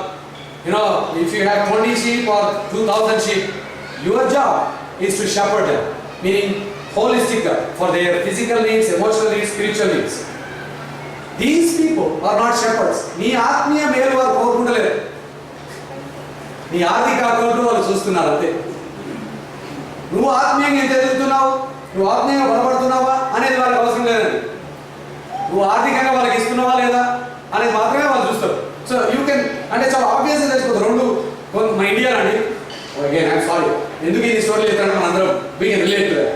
If you have 20 sheep or 2000 sheep, your job is to shepherd them, meaning holistic ga, for their physical needs, emotional needs, spiritual needs. These people are not shepherds. నీ ఆత్మీయ మేలు వారు కోరుకుంటలేరు, నీ ఆర్థిక account వాళ్ళు చూస్తున్నారు అంతే. నువ్వు ఆత్మీయంగా ఎంత ఎదుగుతున్నావు, నువ్వు ఆత్మీయంగా బలపడుతున్నావా అనేది వాళ్ళకి అవసరం లేదండి. నువ్వు ఆర్థికంగా వాళ్ళకి ఇస్తున్నావా లేదా అనేది మాత్రమే వాళ్ళు చూస్తారు. సో యూ కెన్ అంటే చాలా ఆబ్వియస్గా తెలిసిపోతుంది. రెండు మన ఇండియాలో అండి, అగైన్ ఐఎమ్ సారీ ఎందుకు ఈ స్టోరీ చెప్తానంటే మన అందరం we can relate to that.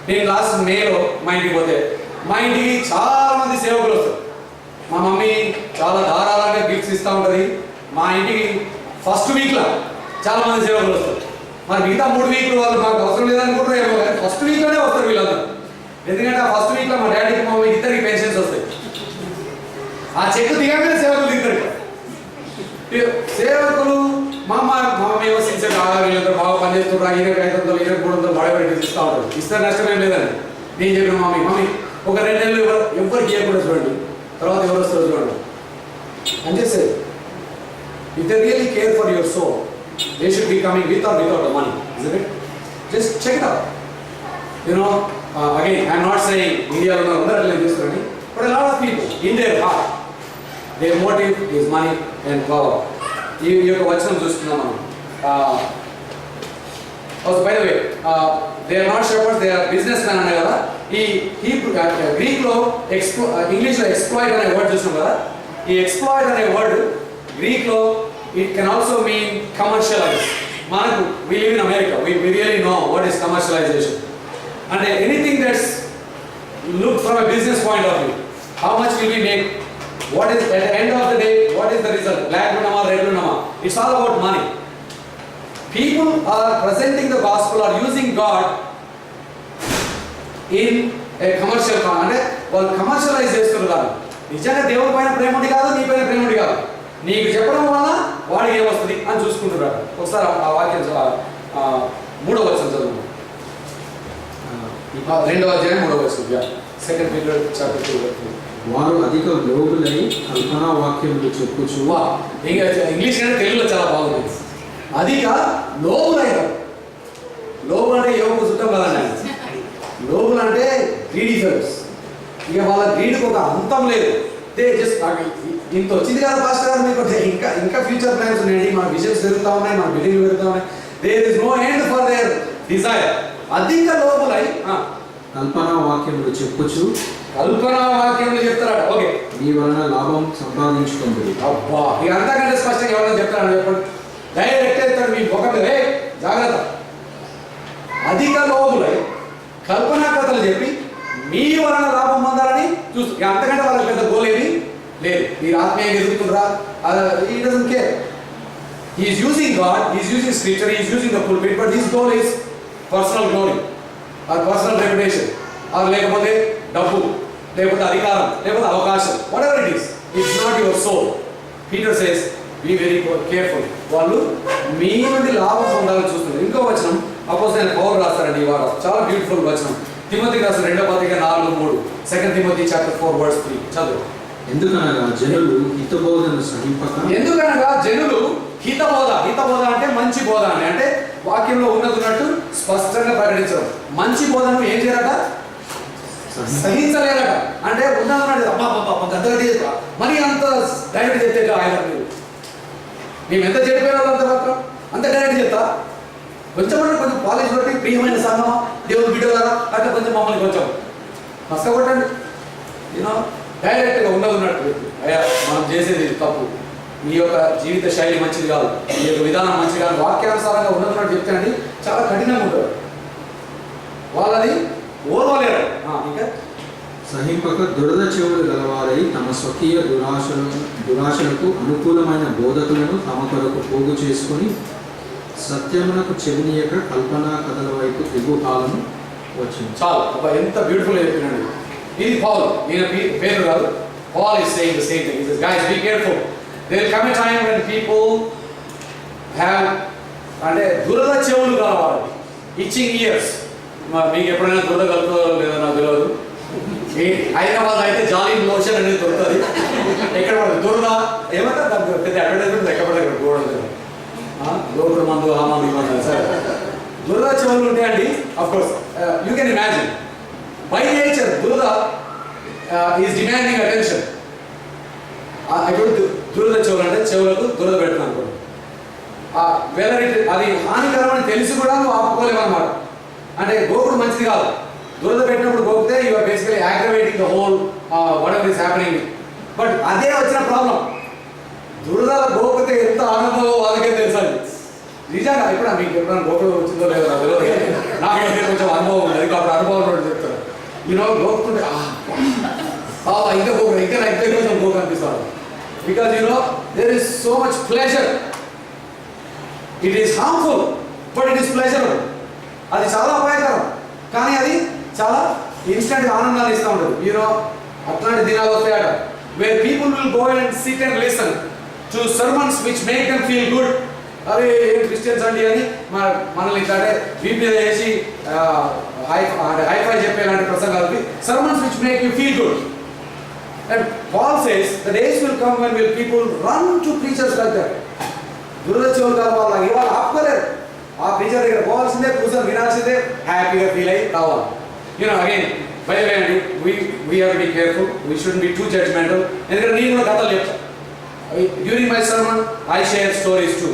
నేను లాస్ట్ మేలో మా ఇంటికి పోతే మా ఇంటికి చాలా మంది సేవకులు వస్తారు. మా మమ్మీ చాలా ధారాళంగా గిఫ్ట్స్ ఇస్తూ ఉంటుంది. మా ఇంటికి ఫస్ట్ వీక్లో చాలా మంది సేవకులు వస్తారు. మరి మిగతా 3 వీక్లు వాళ్ళు మాకు అవసరం లేదనుకుంటారు ఏమో, కానీ ఫస్ట్ వీక్లోనే వస్తారు వీళ్ళందరూ. ఎందుకంటే ఆ ఫస్ట్ వీక్లో మా డాడీకి మా మమ్మీకి ఇద్దరికి పెన్షన్స్ వస్తాయి. ఆ చెక్ దిగగానే సేవకులు ఇద్దరు సేవకులు మా మమ్మీ సిన్సియర్ వీళ్ళందరూ బాగా పనిచేస్తున్నారు. 500 500 300 బడబెట్టి ఇస్తూ ఉంటారు. ఇస్తే నష్టమేం లేదండి. నేను చెప్పిన మమ్మీ ఒక 2 నెలలు ఎవరికి ఇవ్వకూడదు చూడండి, తర్వాత ఎవరు వస్తారో చూడండి అని చేసేది. If they really care for your soul, they should be coming with or without the money, isn't it? Just check it out. You know, again, I'm not saying India lo undaru alle chesturani, but a lot of people in their heart, their motive is money and power. ఈ యొక్క వచనం చూస్తున్నాం మనం. Also, by the way, they are not shepherds, they are businessmen అనే కదా. ఈ Greek లో English లో ఎక్స్ప్లాయిట్ అనే వర్డ్ చూస్తున్నాం కదా. ఈ ఎక్స్ప్లాయిట్ అనే వర్డ్ గ్రీక్ లో it can also mean commercialize. Manaku, we live in America, we really know what is commercialization. And anything that's looked from a business point of view, how much will we make, what is at the end of the day, what is the result, black lunama, red lunama, it's all about money. People are presenting the gospel, are using God in a commercial అంటే వాళ్ళు commercialise చేస్తున్నారు. నిజంగా దేవుడి పైన ప్రేమ ఉంది కాదు, నీ పైన ప్రేమ ఉంది కాదు, నీకు చెప్పడం వల్ల వాడికి ఏమొస్తుంది అని చూసుకుంటున్నాడు. ఒకసారి ఆ వాక్యం 3వ వచనం చదువు. 2వ అధ్యాయం 3వ వచనం. Second period chapter 2. వారు అధిక లోబులై కల్పనా వాక్యములు చెప్పుచు. ఇంకా ఇంగ్లీష్ అంటే తెలుగులో చాలా బాగుంది. అధిక లోబులైన, లోబు అంటే యువకు చుట్టం కదండి. లోబులు అంటే గ్రీడీ ఫెలోస్. ఇక వాళ్ళ గ్రీడ్కి ఒక అంతం లేదు. ఇంత వచ్చింది కదా పాస్టర్ గారు మీకు, ఇంకా ఫ్యూచర్ ప్లాన్స్ ఉన్నాయండి, మన విజన్స్ పెరుగుతూ ఉన్నాయి, మన బిల్డింగ్లు పెరుగుతూ ఉన్నాయి. There is no end for their desire. అధిక లోబులై కల్పనా వాక్యములు చెప్పుచు. కల్పనా వాక్యములు చెప్తారట. ఓకే, మీ వలన లాభం సంపాదించుకుంటుంది. అబ్బా, ఇక అంతకంటే స్పష్టంగా ఎవరైనా చెప్తారని చెప్పండి. డైరెక్ట్ అవుతాడు మీ ముఖం మీద, జాగ్రత్త. అధిక లోబులై కల్పనా కథలు చెప్పి మీ వలన లాభం పొందాలని చూస్తూ, అంతకంటే వాళ్ళకి పెద్ద గోల్ ఏమి లేదు. మీరు ఆత్మీయంగా ఎదుగుతుండ్రా, he doesn't care. He is using God, he is using scripture, he is using the pulpit, but his goal is personal glory or personal reputation, or లేకపోతే డబ్బు, లేకపోతే అధికారం, లేకపోతే అవకాశం, whatever it is, it's not your soul. Peter says, be very careful. వాళ్ళు మీ నుండి లాభం పొందాలని చూస్తున్నారు. ఇంకో వచనం అపోస్తలుడైన పౌలు రాస్తారండి ఇవాళ, చాలా బ్యూటిఫుల్ వచనం. తిమోతికి రాసిన 2వ పత్రిక 4:3. 2 Timothy chapter 4 verse 3 చదువు. ఎందుకనగా జనులు హితబోధను సహింపక. ఎందుకనగా జనులు హితబోధ అంటే మంచి బోధ అని, అంటే వాక్యంలో ఉన్నట్టు స్పష్టంగా ప్రకటించడం. మంచి బోధను ఏం చేయాలట? సహించలేరట. అంటే ఉన్నది అమ్మా గద్దగా మరి అంత డైరెక్ట్ చెప్తే ఆయన మేము ఎంత చెప్పిన అంత మాత్రం అంత డైరెక్ట్ చెప్తా. కొంచెం కాలేజ్ బట్టి ప్రియమైన సంగమా, దేవుడు బిడ్డలారా అట్లా కొంచెం మమ్మల్ని కొంచెం కష్టపడండి. యూనో డైరెక్ట్గా ఉన్నట్టు అయ్యా మనం చేసేది తప్పు, మీ యొక్క జీవిత శైలి మంచిది కాదు, మీ యొక్క విధానం మంచిది కాదు, వాక్యానుసారంగా ఉన్నట్టు చెప్తానండి చాలా కఠినంగా ఉంటారు. వాళ్ళది ఓర్వలేరు. ఇంకా సహింపక దురద చెవులు గలవారై తమ స్వకీయ దురాశలకు అనుకూలమైన బోధకులను తమ కొరకు పోగు చేసుకొని సత్యమునకు చెవినీయక కల్పనా కథల వైపు దిగుహాలను వచ్చింది. చాలు అబ్బా, ఎంత బ్యూటిఫుల్ చెప్పినాడు. ఇది పౌల్, ఈయన పేరు కాదు. Paul is saying the same thing. He says, guys, be careful. There will come a time when people have అంటే దురద చెవులు కావాలి, ఇచ్చింగ్ ఇయర్స్. మీకు ఎప్పుడైనా దురద కలుపుకోవాలో లేదో నాకు తెలియదు. హైదరాబాద్ అయితే జాలీ లోషన్ అనేది దొరుకుతుంది. ఎక్కడ పడుతుంది దురద ఏమంటారు దానికి పెద్ద అడ్వర్టైజ్మెంట్ ఎక్కడ పడదు, గోడలు లోపల మందు ఆ మందు ఇవ్వండి. సరే, దురద చెవులు ఉంటాయండి. Of course you can imagine by nature దురద ఈజ్ డిమాండింగ్ అటెన్షన్. ఇప్పుడు దురద చెవులు అంటే చెవులకు దురద పెడుతున్నాను అనుకోండి. వెదర్ ఇట్ అది హానికరమని తెలిసి కూడా నువ్వు ఆపుకోలేవు అనమాట. అంటే గోకుడు మంచిది కాదు. దురద పెట్టినప్పుడు గోకితే you are basically aggravating the whole whatever is happening. But అదే వచ్చిన ప్రాబ్లం, దురద గోకితే ఎంత ఆనందమో వాళ్ళకే తెలుసండి. నిజంగా ఎప్పుడా మీకు ఎప్పుడైనా గోకుడు వచ్చిందో లేదో నాకు తెలియదు. నాకైతే కొంచెం అనుభవం ఉంది, అది కాబట్టి అనుభవం చెప్తాను. గోకుంటే ఇంకా గోకు ఇంకా కొంచెం గోకు అనిపిస్తాను. Because there is so much pleasure. It is harmful but it is pleasurable. అది చాలా అపాయకరం కానీ అది చాలా ఇన్స్టెంట్ ఆనందాన్ని ఇస్తూ ఉంటుంది. అట్లాంటి దినాలు వస్తాయట where people will go and sit and listen to sermons which make them feel good. అరే ఏం క్రిస్టియన్స్ అండి అని మనల్ని ఇట్లాంటే వీప్ మీద వేసి హైఫై చెప్పేలాంటి ప్రసంగాలకి sermons which make you feel good. And Paul says the days will come when will people run to preachers like that. దురద చెవులు కాదు వాళ్ళకి ఇవాళ ఆపుకోలేరు. ఆ ప్రీచర్ దగ్గర పోవాల్సిందే, కూర్చొని వినాల్సిందే, హ్యాపీగా ఫీల్ అయ్యి రావాలి. అగైన్ బై ద వే అండి, we have to be careful. We shouldn't be two judgemental. ఎందుకంటే నేను కూడా కథలు చెప్తాను. During my sermon I share stories two.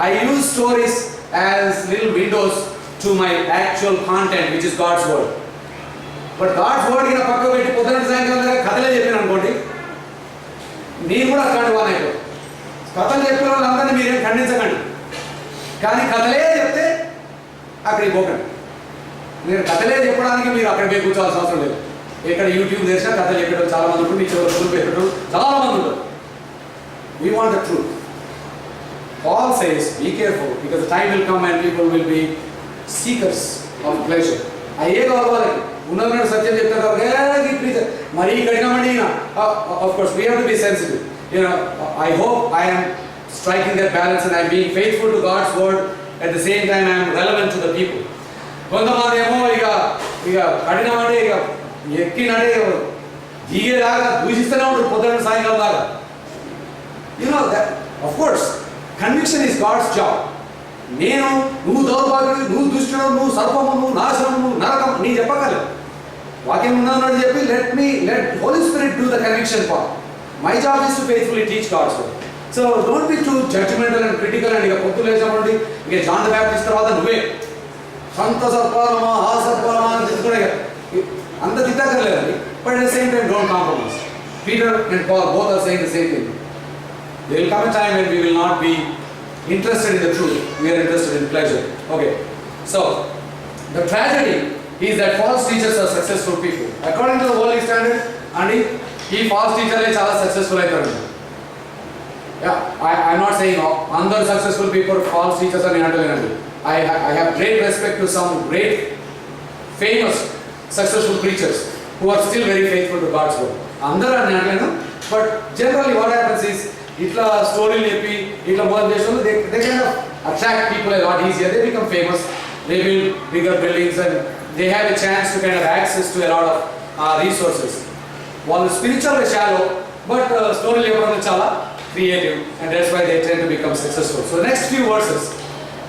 I use stories as little windows to my actual content, which is God's word. But God's word కింద పక్క పెట్టి పొద్దున సాయంకాలం దాకా కథలే చెప్పాను అనుకోండి, నేను కూడా అట్లాంటి వాడిని అయిపోయి. కథలు చెప్పిన వాళ్ళందరినీ మీరేం ఖండించకండి, కానీ కథలే చెప్తే అక్కడికి పోకండి. మీరు కథలే చెప్పడానికి మీరు అక్కడ పోయి కూర్చోవాల్సిన అవసరం లేదు. ఇక్కడ యూట్యూబ్ చేసినా కథలు చెప్పడం చాలా మంది ఉంటారు, మీ చివరి పెట్టడం చాలా మంది ఉంటారు. We want the truth. Paul says, be careful because the time will come and people will be seekers of pleasure. అయ్యే కావాలి వాళ్ళకి. ఉన్నది సత్యం చెప్తారు మరీ కడిగమండి. Of course we have to be sensitive. I hope I am striking that balance and I am being faithful to God's word. At the same time I am relevant to the people. కొంతమంది ఏమో ఇక కఠినమంటే ఇక ఎక్కినడే దిగేలాగా దూషిస్తూనే ఉంటారు పొద్దున్న సాయంకాలం దాకా. That of course conviction is God's job. నువ్వు దౌర్భాగ్యుడు, నువ్వు దుష్టుడు, నువ్వు సర్పము, నువ్వు నాశనము, నువ్వు నరకం నీ చెప్పగలవు. వాక్యం ఉన్నదని చెప్పి let Holy Spirit do the conviction part. My job is to faithfully teach God's word. So don't be too judgmental and critical. And ఇక పొత్తు లేచామండి ఇక జాన్ ద బ్యాప్టిస్ట్ తర్వాత నువ్వే సంత సర్పాలమా ఆ సర్పాలమా అని తిట్టుకునే అంత తిట్టక్కర్లేదండి. But at the same time don't compromise. Peter and Paul both are saying the same thing. There will come a time when we will not be interested in the truth. We are interested in pleasure. Okay. So the tragedy is that false teachers are successful people. According to the worldly standard, and ఈ false teacher చాలా successful అవుతారు. I'm not saying అందరు successful people false teachers అని అంటలేనండి. I have great respect to some great famous successful preachers who are still very faithful to God's word. అందరూ అని అంటలేను. But generally what happens is ఇట్లా స్టోరీలు చెప్పి ఇట్లా మొదలు చేసిన they kind of attract people a lot easier. They become famous, they build bigger buildings and they have a chance to kind of access to a lot of resources. వాళ్ళు spiritually shallow but స్టోరీలు చెప్పడం చాలా creative and that's why they tend to become successful. So the next few verses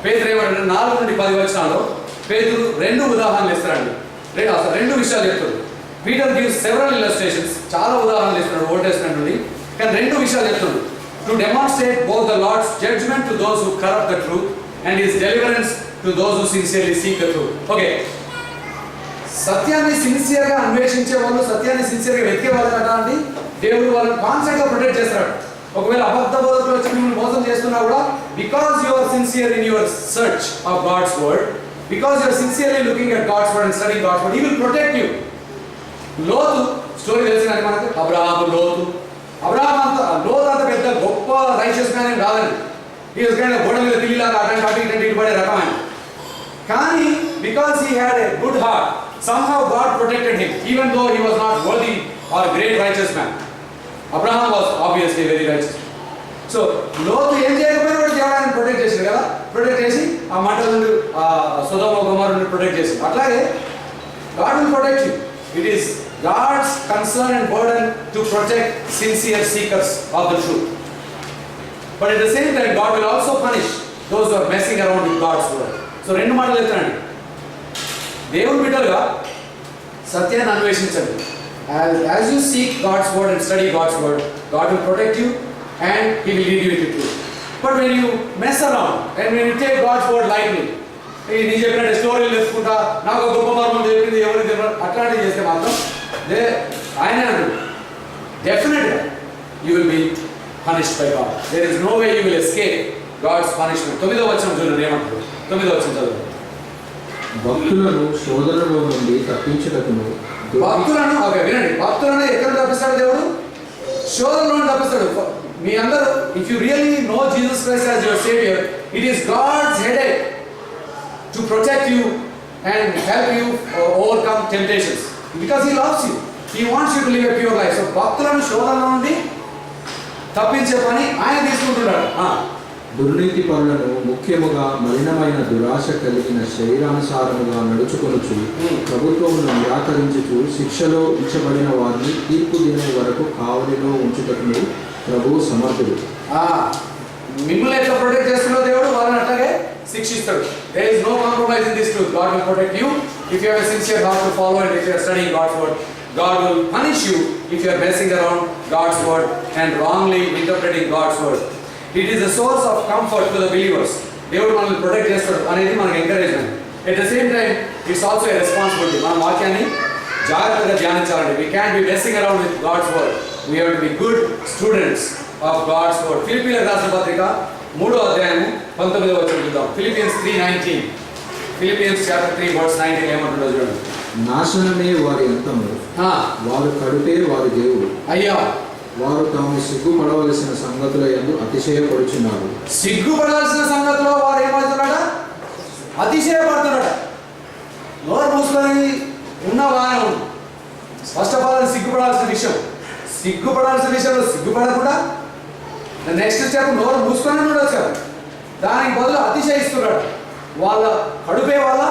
పేతురు ఏమంటాడు 4 నుండి 10 వచనాల్లో పేతురు రెండు ఉదాహరణలు ఇస్తారండి. రెండు విషయాలు చెప్తాడు. పీటర్ గివ్స్ సెవరల్ ఇల్లస్ట్రేషన్స్, చాలా ఉదాహరణలు ఇస్తున్నాడు ఓల్డ్ టెస్టమెంట్ నుండి, కానీ రెండు విషయాలు చెప్తున్నాడు. To demonstrate both the Lord's judgment to those who corrupt the truth and His deliverance to those who sincerely seek the truth. Okay. సత్యాన్ని సిన్సియర్గా అన్వేషించే వాళ్ళు, సత్యాన్ని సిన్సియర్గా వెతికే వాళ్ళు అండి దేవుడు వాళ్ళని కాన్స్టెంట్గా ప్రొటెక్ట్ చేస్తాడు. ఒకవేళ అబద్ధ బోధకులు వచ్చి మిమ్మల్ని మోసం చేస్తున్నా కూడా because you are sincere in your search of God's word, because you are sincerely looking at God's word and studying God's word, he will protect you. లోతు స్టోరీ తెలిసినది మనకు. అబ్రహాం అంత పెద్ద గొప్ప రైచియస్ మ్యాన్ ఏం కాదండి. ఈ గోడ మీద తిరిగిలాగా అటు ఇటు పడే రకమైన, కానీ because he had a good heart somehow God protected him even though he was not worthy or a great righteous man. Abraham was obviously very righteous. So లోతు ఏం చేయకపోయినా కూడా దేవుడు ఆయన ప్రొటెక్ట్ చేశాడు కదా, ప్రొటెక్ట్ చేసి ఆ మంటల నుండి సొదొమ గొమొర్రా నుండి ప్రొటెక్ట్ చేశాడు. అట్లాగే God will protect you. It is God's concern and burden to protect sincere seekers of the truth. But at the same time God will also punish those who are messing around with God's word. So రెండు మాటలు చెప్తానండి. దేవుని బిడ్డలుగా సత్యాన్ని అన్వేషించండి. as you seek God's word and study God's word, God will protect you and He will lead you into truth. But when you mess around and when you take God's word lightly, నీ చెప్పినట్టు స్టోరీలు వేసుకుంటా నాకు గొప్ప మార్గం చెప్పింది ఎవరికి తెలియదు అట్లాంటివి చేస్తే మాత్రం ఆయన అంటాడు డెఫినెట్గా you will be punished by God. There is no way you will escape God's punishment. 9వ వచనం చూడండి ఏమంటారు. 9వ వచనం చదువు. భక్తులను శోధనలో నుండి తప్పించుటకును భక్తులను వినండి, భక్తులను ఎక్కడ తప్పిస్తాడు దేవుడు? శోధనలో నుండి తప్పిస్తాడు. మీ అందరూ if you really know Jesus Christ as your saviour, it is God's headache to protect you and help you overcome temptations because He loves you. He wants you to live a pure life. So భక్తులను శోధనలో నుండి తప్పించే పని ఆయన తీసుకుంటున్నాడు. దుర్నీతి పనులను ముఖ్యముగా మలినమైన దురాశ కలిగిన శరీరానుసారముగా నడుచుకొనుచు ప్రభుత్వమును నిరాకరించుచు శిక్షలో ఉంచబడిన వారిని తీర్పు దినం వరకు కావలిలో ఉంచుటకును ప్రభువు సమర్థుడు. మిమ్మల్ని ఎట్లా ప్రొటెక్ట్ చేస్తున్నాడు దేవుడు, వాళ్ళని అట్లాగే శిక్షిస్తాడు. There is no compromise in this truth. God will protect you if you have a sincere heart to follow and if you are studying God's word. God will punish you if you are messing around God's word and wrongly interpreting God's word. It is a source of comfort to the believers. దేవుడు మనల్ని protect చేస్తాడు అనేది మనకు encouragement. At the same time, it's also a responsibility. మన వాక్యాన్ని జాగ్రత్తగా ధ్యానించాలండి. We can't be messing around with God's word. We have to be good students of God's word. ఫిలిప్పీయులకు రాసిన పత్రిక 3వ అధ్యాయము 19వ వచనం చూద్దాం. Philippians 3:19. Philippians chapter 3 verse 19 ఏమంటుందో చూడండి. నాశనమే వారి అంతము, వారు కడుపే వారి దేవుడు. అయ్యా, వారు తాము సిగ్గుపడవలసిన సంగతుల యందు అతిశయపడుచున్నారు. సిగ్గుపడాల్సిన సంగతిలో వారు ఏమవుతున్నాడ? అతిశయపడుతున్నాడ. నోరు మూసుకొని ఉన్న వారం ఫస్ట్ ఆఫ్ ఆల్ సిగ్గుపడాల్సిన విషయం, సిగ్గుపడాల్సిన విషయంలో సిగ్గుపడకుండా నెక్స్ట్ స్టెప్ నోరు మూసుకొని ఉండొచ్చు. దానికి బదులు అతిశయిస్తున్నాడు. వాళ్ళ కడుపే వాళ్ళ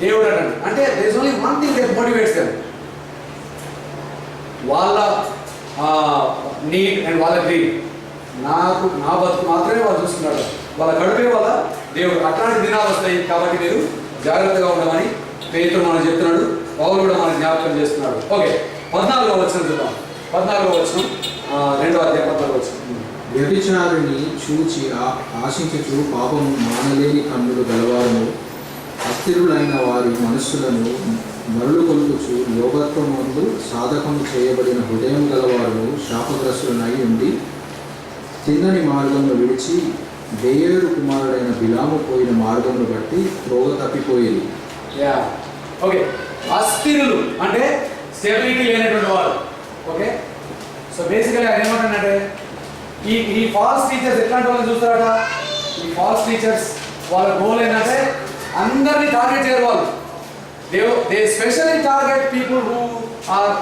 దేవుడు అన్నాడు. అంటే there is only one thing that motivates them, వాళ్ళ నీడ్ అండ్ వాళ్ళ గ్రీడ్. నా బతుకు మాత్రమే వాళ్ళు చూస్తున్నాడు. వాళ్ళ కడుపే వాళ్ళ దేవుడు. అట్లాంటి దినాలు వస్తాయి కాబట్టి మీరు జాగ్రత్తగా ఉండమని పేతురు మనకు చెప్తున్నాడు. పౌలు కూడా మనకు జ్ఞాపకం చేస్తున్నాడు. ఓకే, 14వ వచనం చూద్దాం. 14వ వచనం 2వ అధ్యాయం 14వ వచనం. వ్యభిచారిని చూచి ఆశించుచు పాపము మానలేని కన్నులు గలవారును అస్థిరులైన వారి మనస్సులను మరులు కొలుపుచు యోగత్వమందు సాధకము చేయబడిన హృదయం గలవారును శాపగ్రస్తులనై ఉండి తిన్నని మార్గమును విడిచి బెయోరు కుమారుడైన బిలాము పోయిన మార్గమును బట్టి త్రోవ తప్పిపోయేది. ఓకే, అస్థిరులు అంటే స్టెబిలిటీ లేనటువంటి వారు. ఓకే, సో బేసికలీ ఆయన ఏమంటాడంటే ఈ ఫాల్స్ టీచర్స్ ఎట్లాంటి వాళ్ళని చూస్తారట? ఈ ఫాల్స్ టీచర్స్ వాళ్ళ గోల్ ఏంటంటే అందరినీ టార్గెట్ చేయరు వాళ్ళు. They specially target people who are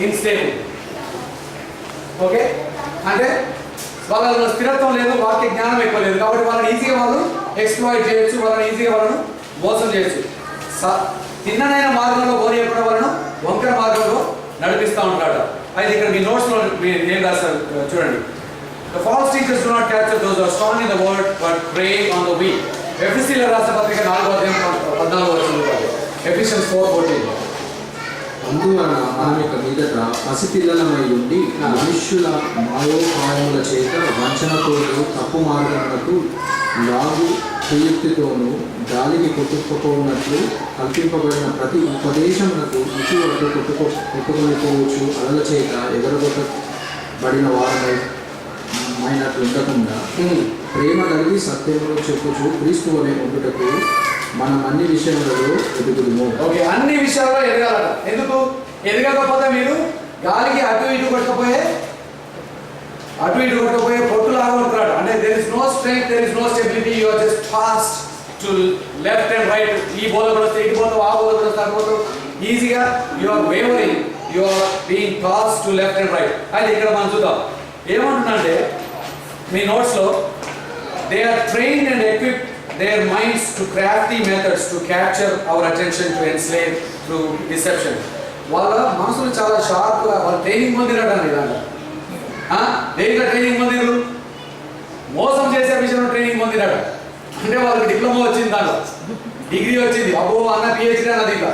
instable. Okay, అంటే వాళ్ళ స్థిరత్వం లేదు, వాక్య జ్ఞానం ఎక్కువ లేదు కాబట్టి వాళ్ళని ఈజీగా వాళ్ళు ఎక్స్ప్లాయిట్ చేయొచ్చు, వాళ్ళని ఈజీగా వాళ్ళను మోసం చేయొచ్చు. తిన్ననైన మార్గంలో పోనీయకుండా వాళ్ళను వంకర మార్గంలో నడిపిస్తూ ఉంటాడు. అయితే ఇక్కడ మీ నోట్స్లో నేను రాశాను చూడండి. The false teachers do not capture those who are strong in the word but prey on the weak. ఎఫెసీయుల రాసిన పత్రిక 4వ అధ్యాయం 14వ వచనం. Ephesians 4:14. అందువలన మనం ఇక మీదట పసిపిల్లలమై ఉండి మనుష్యుల మాయోపాయముల చేత వంచనతోనూ తప్పు మార్గములకు లాగు ప్రయుక్తితోనూ గాలికి కొట్టుకుపోనట్లు కల్పింపబడిన ప్రతి ఉపదేశమునకు ఇటువంటి కొట్టుకొని పోవచ్చు అలల చేత ఎగరగొట్టబడిన వారమైనట్లు ఉండకుండా ప్రేమ కలిగి సత్యములో చెప్పుచు క్రీస్తు వలె ఉండుటకు మనం అన్ని విషయాలలో ఎదుగుదుము. ఓకే, అన్ని విషయాల్లో ఎదగాలట. ఎందుకు ఎదగకపోతే మీరు గాలికి అటు ఇటు కొట్టకపోయే పొట్టులాగా ఉంటాడు. అంటే there is no strength, there is no stability. You are just fast to left and right. ఈ బోధ కూడా వస్తే ఇటు పోతావు, ఆ బోధ కూడా తగ్గిపోతావు. ఈజీగా you are wavering, you are being tossed to left and right. అయితే ఇక్కడ మనం చూద్దాం ఏమంటుందంటే మీ నోట్స్లో they are trained and equipped their minds to crafty methods to capture our attention to enslave through deception. వాళ్ళ మనసులు చాలా షార్ప్గా వాళ్ళ ట్రైనింగ్ పొందినట్టండి. దాంట్లో దేంట్లో ట్రైనింగ్ పొందిరు? మోసం చేసే విషయంలో ట్రైనింగ్ పొందినట. అంటే వాళ్ళకి డిప్లొమా వచ్చింది, దాంట్లో డిగ్రీ వచ్చింది, అబ్బో అన్న పిహెచ్డీ అన్నది. ఇట్లా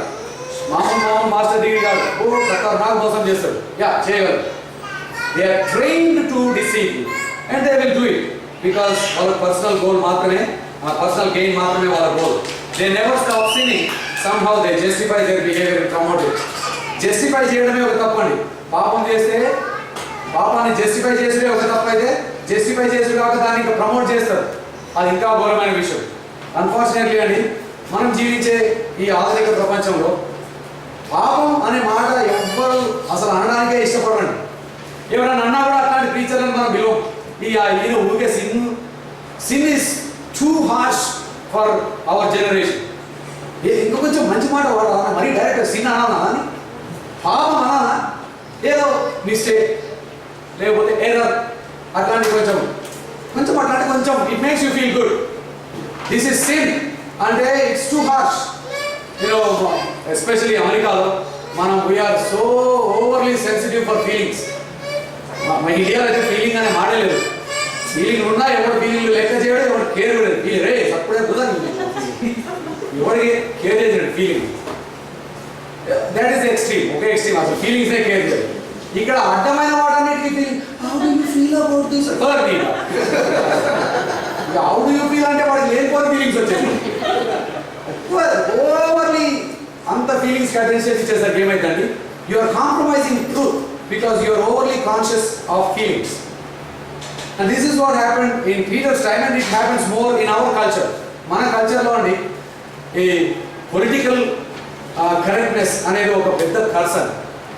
మామూలు మాస్టర్ డిగ్రీ కాదు, ఓ ప్రకారం నాకు మోసం చేస్తాడు, యా చేయగలరు. They are trained to deceive you and they will do it because వాళ్ళ పర్సనల్ గోల్ మాత్రమే, పర్సనల్ గెయిన్ మాత్రమే వాళ్ళ goal. They never stop sinning, somehow they justify their behaviour and promote it. Justify చేయడమే ఒక తప్పండి. పాపం చేస్తే పాపాన్ని జస్టిఫై చేసేదే ఒక తప్పు అయితే, జస్టిఫై చేసి కాక దాన్ని ఇంకా ప్రమోట్ చేస్తారు, అది ఇంకా ఘోరమైన విషయం. అన్ఫార్చునేట్లీ అండి, మనం జీవించే ఈ ఆధునిక ప్రపంచంలో పాపం అనే మాట ఎవ్వరు అసలు అనడానికే ఇష్టపడండి. ఎవరైనా అన్నా కూడా అట్లాంటి ప్రీచర్లను మనం పిలువం. ఈయన ఊరికే sin is two harsh for hour generation. ఇంకా కొంచెం మంచి మాట వాడాలన్నా, మరీ డైరెక్ట్ సిన్ అనాలా అని, పాపం అనాలా, ఏదో మిస్టేక్ లేకపోతే ఎర్రర్ అట్లాంటి కొంచెం అట్లాంటి కొంచెం it makes you feel good. This is sin అంటే ఇట్స్ టూ హార్ష్. ఎస్పెషలీ అమెరికాలో మనం we are so overly sensitive for feelings. మా ఇండియాలో అయితే ఫీలింగ్ అనే మాటే లేదు. ఫీలింగ్ ఉన్నా ఎవరు ఫీలింగ్ లెక్క చేయడం, ఎవరు కేర్ లేదు. ఫీల్ రే అప్పుడే కుదరదు, ఎవరికి కేర్ చేసాడు feeling. That is extreme, okay extreme. అసలు ఫీలింగ్స్నే కేర్ చేయదు. ఇక్కడ అడ్డమైన వాటన్నిటికీ feeling, how do you feel about this, how do you feel అంటే వాడికి లేనిపోని ఫీలింగ్స్ వచ్చేది. ఓవర్లీ అంత ఫీలింగ్స్కి అటెన్షన్ ఇచ్చేసరికి ఏమైందండి, you are compromising truth because you are overly conscious of feelings. And this is what happened in Peter's time and it happens more in our culture. మన కల్చర్లో అండి ఈ పొలిటికల్ కరెక్ట్నెస్ అనేది ఒక పెద్ద కర్సన్.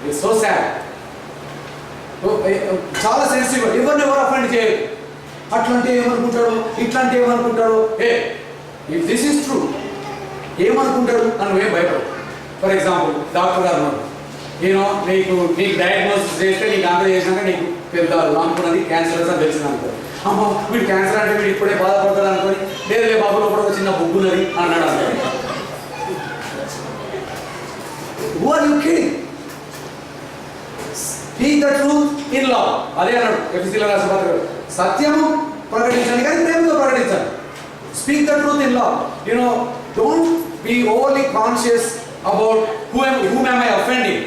It's so sad. చాలా sensitive, ఎవరు అఫెండ్ చేయరు. అట్లాంటి ఏమనుకుంటాడు, ఇట్లాంటి ఏమనుకుంటాడు. ఇఫ్ దిస్ ఈస్ ట్రూ, ఏమనుకుంటాడు అని నువ్వేం భయపడు. ఫర్ ఎగ్జాంపుల్ డాక్టర్ గారు నీకు డయాగ్నోసిస్ చేస్తే, నీకు అంత చేసినాక నీకు పెద్ద అనుకున్నది క్యాన్సర్ అని తెలిసింది అనుకో. అమ్మ వీడు క్యాన్సర్ అంటే వీడు ఇప్పుడే బాధపడతాడు అనుకొని, లేదు బాబు లోపల ఒక చిన్న బుగ్గున్నది అన్నాడు అనుకో. Who are you kidding? Speak the truth in love. అదే అన్నాడు ఎఫెసీయుల రాసిన పత్రికలో, సత్యము ప్రకటించండి కానీ ప్రేమతో ప్రకటించండి. Speak the truth in love. Don't be overly conscious about whom am I offending.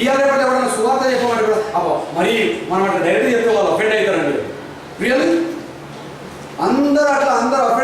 ఇవాళ రేపటి ఎవరైనా సువార్త చెప్పమంటే కూడా అబ్బా మరి మనం అట్లా డైరెక్ట్ చెప్తే వాళ్ళు అఫెండ్ అవుతారండి. రియల్లీ అందరూ అఫెండ్